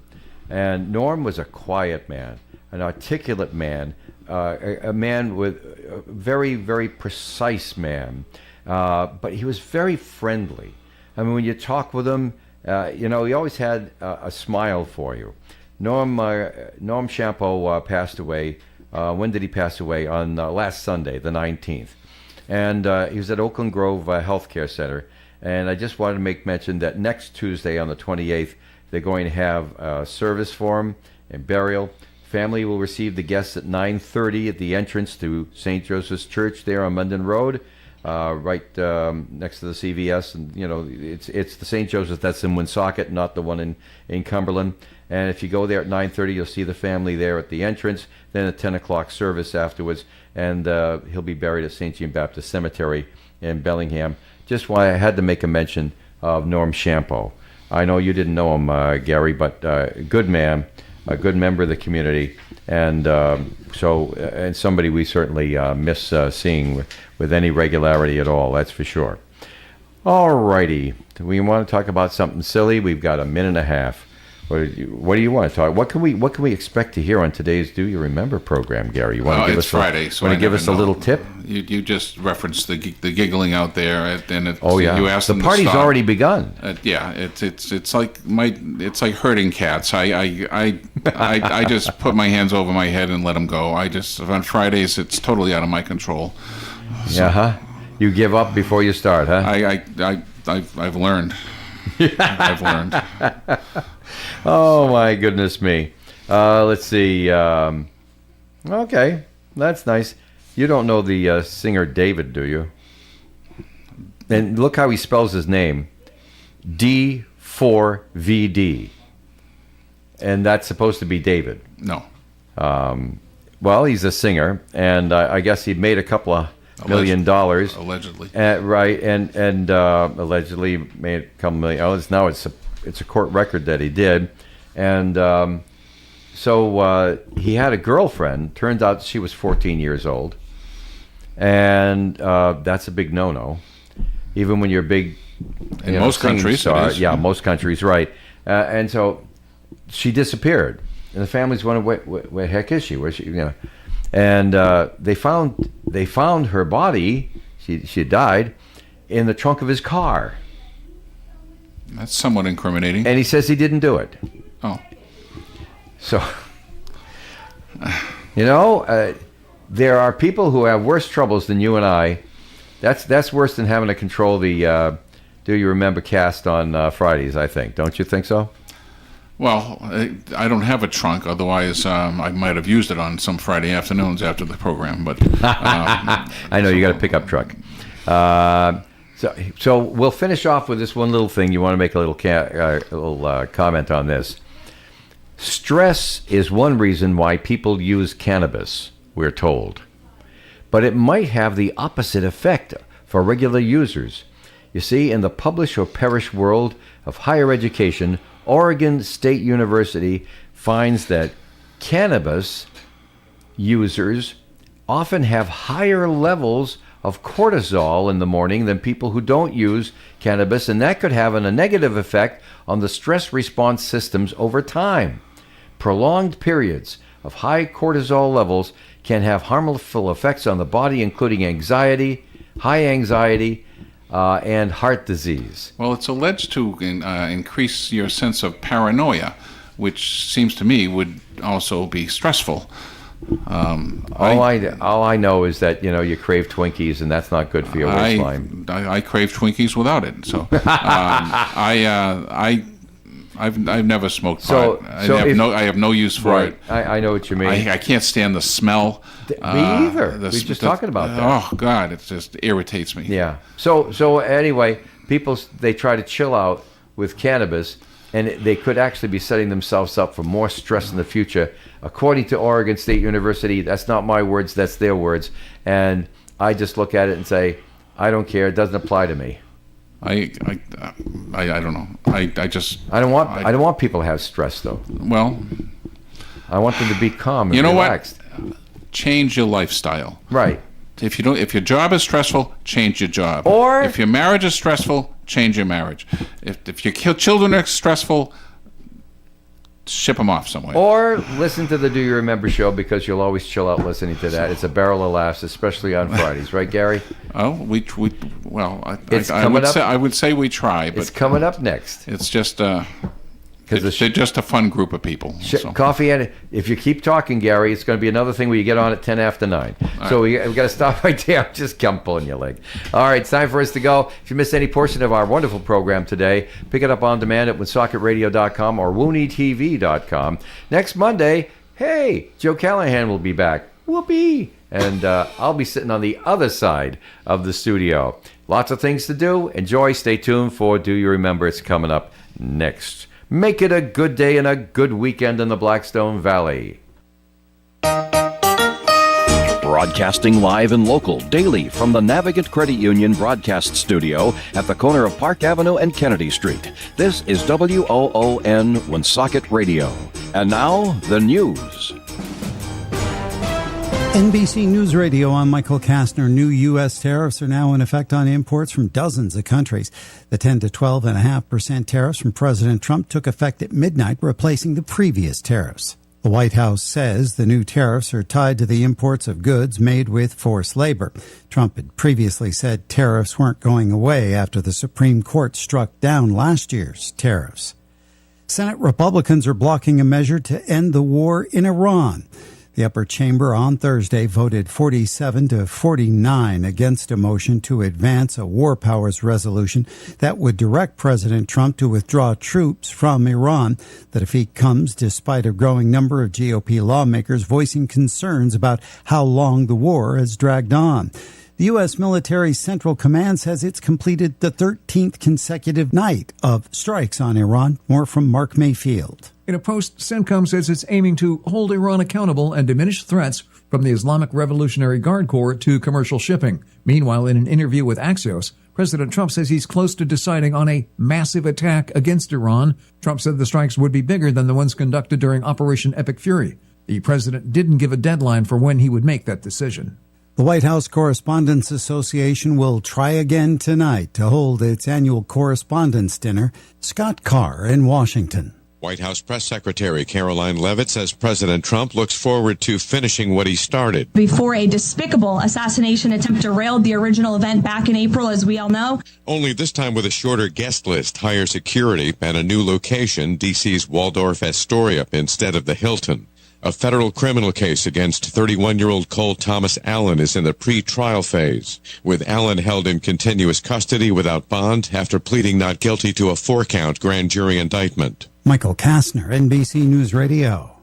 And Norm was a quiet man, an articulate man, a man with a very, very precise man, but he was very friendly. I mean, when you talk with him, he always had a smile for you. Norm Shampo passed away. When did he pass away? On last Sunday, the 19th. And he was at Oakland Grove Healthcare Center. And I just wanted to make mention that next Tuesday on the 28th, they're going to have a service for him and burial. Family will receive the guests at 9:30 at the entrance to St. Joseph's Church there on Munden Road, right next to the CVS. And, it's the St. Joseph that's in Woonsocket, not the one in Cumberland. And if you go there at 9:30, you'll see the family there at the entrance. Then a 10 o'clock service afterwards, and he'll be buried at St. Jean Baptist Cemetery in Bellingham. Just why I had to make a mention of Norm Shampo. I know you didn't know him, Gary, but a good man, a good member of the community, and and somebody we certainly miss seeing with any regularity at all. That's for sure. All righty, we want to talk about something silly. We've got a minute and a half. What do you want to talk? What can we expect to hear on today's Do You Remember program, Gary? You want to give us Friday, so want to give us a little tip? You just referenced the giggling out there, and oh yeah, you asked the them party's to stop. already begun. Yeah, it's like herding cats. I just put my hands over my head and let them go. On Fridays it's totally out of my control. So, yeah, huh? You give up before you start, huh? I've learned. I've learned. Oh my goodness me. Let's see. Okay, that's nice. You don't know the singer David, do you? And look how he spells his name. D4VD. And that's supposed to be David. No. Well, he's a singer, and I guess he made a couple of $1 million. Allegedly. Right, and allegedly made a couple $1 million. Now it's a court record that he did. And so he had a girlfriend. Turns out she was 14 years old. And that's a big no-no. Even when you're big, in most countries, star. it is. Yeah, most countries, right. And so she disappeared. And the family's wondering, where the heck is she? Where's she? And they found her body. She had died in the trunk of his car. That's somewhat incriminating. And he says he didn't do it. Oh. So, there are people who have worse troubles than you and I. That's worse than having to control the Do You Remember cast on Fridays, I think. Don't you think so? Well, I don't have a trunk. Otherwise, I might have used it on some Friday afternoons after the program. But I know you got a pickup truck. So we'll finish off with this one little thing. You want to make a little comment on this. Stress is one reason why people use cannabis, we're told. But it might have the opposite effect for regular users. You see, in the publish or perish world of higher education, Oregon State University finds that cannabis users often have higher levels of cortisol in the morning than people who don't use cannabis, and that could have a negative effect on the stress response systems over time. Prolonged periods of high cortisol levels can have harmful effects on the body, including anxiety, high anxiety, and heart disease. Well, it's alleged to increase your sense of paranoia, which seems to me would also be stressful. All I know is that you crave Twinkies, and that's not good for your waistline. I crave Twinkies without it. So I've never smoked pot. I have no use for it. I know what you mean. I can't stand the smell. Me either. We were just talking about that. Oh God, it just irritates me. Yeah. So anyway, people, they try to chill out with cannabis, and they could actually be setting themselves up for more stress in the future. According to Oregon State University, that's not my words, that's their words. And I just look at it and say, I don't care. It doesn't apply to me. I don't know. I don't want people to have stress, though. Well, I want them to be calm and you know relaxed. What? Change your lifestyle. Right. If your job is stressful, change your job. Or if your marriage is stressful, change your marriage. If your children are stressful, ship them off somewhere. Or listen to the Do You Remember show, because you'll always chill out listening to that. It's a barrel of laughs, especially on Fridays, right, Gary? Oh, I would say we try, but it's coming up next. It's just they're just a fun group of people. Coffee, and if you keep talking, Gary, it's going to be another thing where you get on at 10 after 9. So we've got to stop right there. I'm pulling your leg. All right, it's time for us to go. If you missed any portion of our wonderful program today, pick it up on demand at WoonSocketRadio.com or WoonETV.com. Next Monday, hey, Joe Callahan will be back. Whoopee! And I'll be sitting on the other side of the studio. Lots of things to do. Enjoy. Stay tuned for Do You Remember? It's coming up next. Make it a good day and a good weekend in the Blackstone Valley. Broadcasting live and local daily from the Navigant Credit Union broadcast studio at the corner of Park Avenue and Kennedy Street. This is WOON Woonsocket Radio. And now, the news. NBC News Radio, I'm Michael Kastner. New U.S. tariffs are now in effect on imports from dozens of countries. The 10 to 12.5% tariffs from President Trump took effect at midnight, replacing the previous tariffs. The White House says the new tariffs are tied to the imports of goods made with forced labor. Trump had previously said tariffs weren't going away after the Supreme Court struck down last year's tariffs. Senate Republicans are blocking a measure to end the war in Iran. The upper chamber on Thursday voted 47 to 49 against a motion to advance a war powers resolution that would direct President Trump to withdraw troops from Iran. The defeat comes despite a growing number of GOP lawmakers voicing concerns about how long the war has dragged on. The U.S. Military Central Command says it's completed the 13th consecutive night of strikes on Iran. More from Mark Mayfield. In a post, CENTCOM says it's aiming to hold Iran accountable and diminish threats from the Islamic Revolutionary Guard Corps to commercial shipping. Meanwhile, in an interview with Axios, President Trump says he's close to deciding on a massive attack against Iran. Trump said the strikes would be bigger than the ones conducted during Operation Epic Fury. The president didn't give a deadline for when he would make that decision. The White House Correspondents Association will try again tonight to hold its annual Correspondents' Dinner. Scott Carr in Washington. White House Press Secretary Caroline Leavitt says President Trump looks forward to finishing what he started. Before a despicable assassination attempt derailed the original event back in April, as we all know. Only this time with a shorter guest list, higher security, and a new location, D.C.'s Waldorf Astoria instead of the Hilton. A federal criminal case against 31-year-old Cole Thomas Allen is in the pre-trial phase, with Allen held in continuous custody without bond after pleading not guilty to a 4-count grand jury indictment. Michael Kastner, NBC News Radio.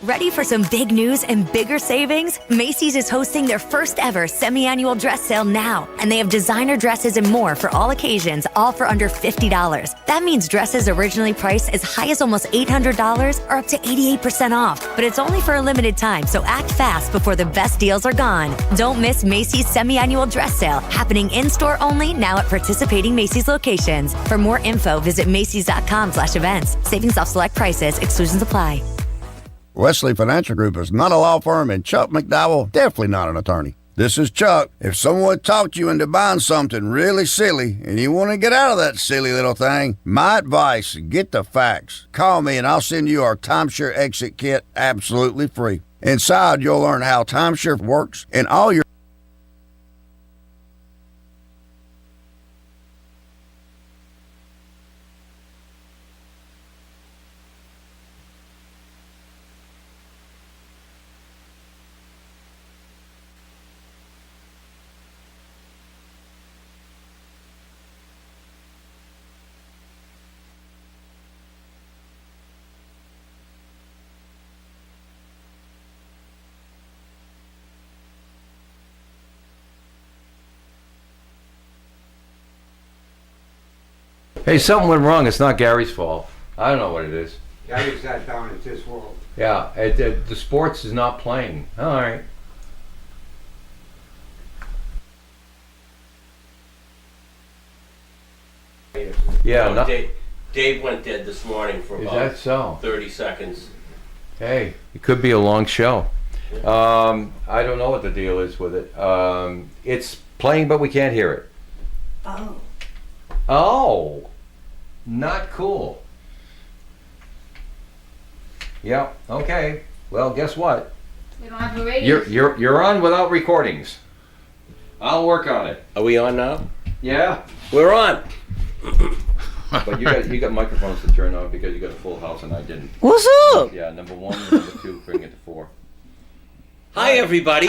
Ready for some big news and bigger savings? Macy's is hosting their first ever semi-annual dress sale now, and they have designer dresses and more for all occasions, all for under $50. That means dresses originally priced as high as almost $800 are up to 88% off. But it's only for a limited time, so act fast before the best deals are gone. Don't miss Macy's semi-annual dress sale, happening in-store only now at participating Macy's locations. For more info, visit macys.com/events. Savings off select prices. Exclusions apply. Wesley Financial Group is not a law firm, and Chuck McDowell definitely not an attorney. This is Chuck. If someone talked you into buying something really silly and you want to get out of that silly little thing, my advice, get the facts. Call me and I'll send you our timeshare exit kit absolutely free. Inside, you'll learn how timeshare works and all your Hey, something went wrong. It's not Gary's fault. I don't know what it is. Gary's not down in this world. Yeah, the sports is not playing. All right. Yeah, No, Dave went dead this morning for Is about that so? 30 seconds. Hey, it could be a long show. I don't know what the deal is with it. It's playing, but we can't hear it. Oh. Oh, not cool. Yeah. Okay. Well, guess what? We don't have the radio. You're on without recordings. I'll work on it. Are we on now? Yeah. We're on. But you got microphones to turn on because you got a full house and I didn't. What's up? Yeah, number 1, number 2, bring it to 4. Hi, everybody.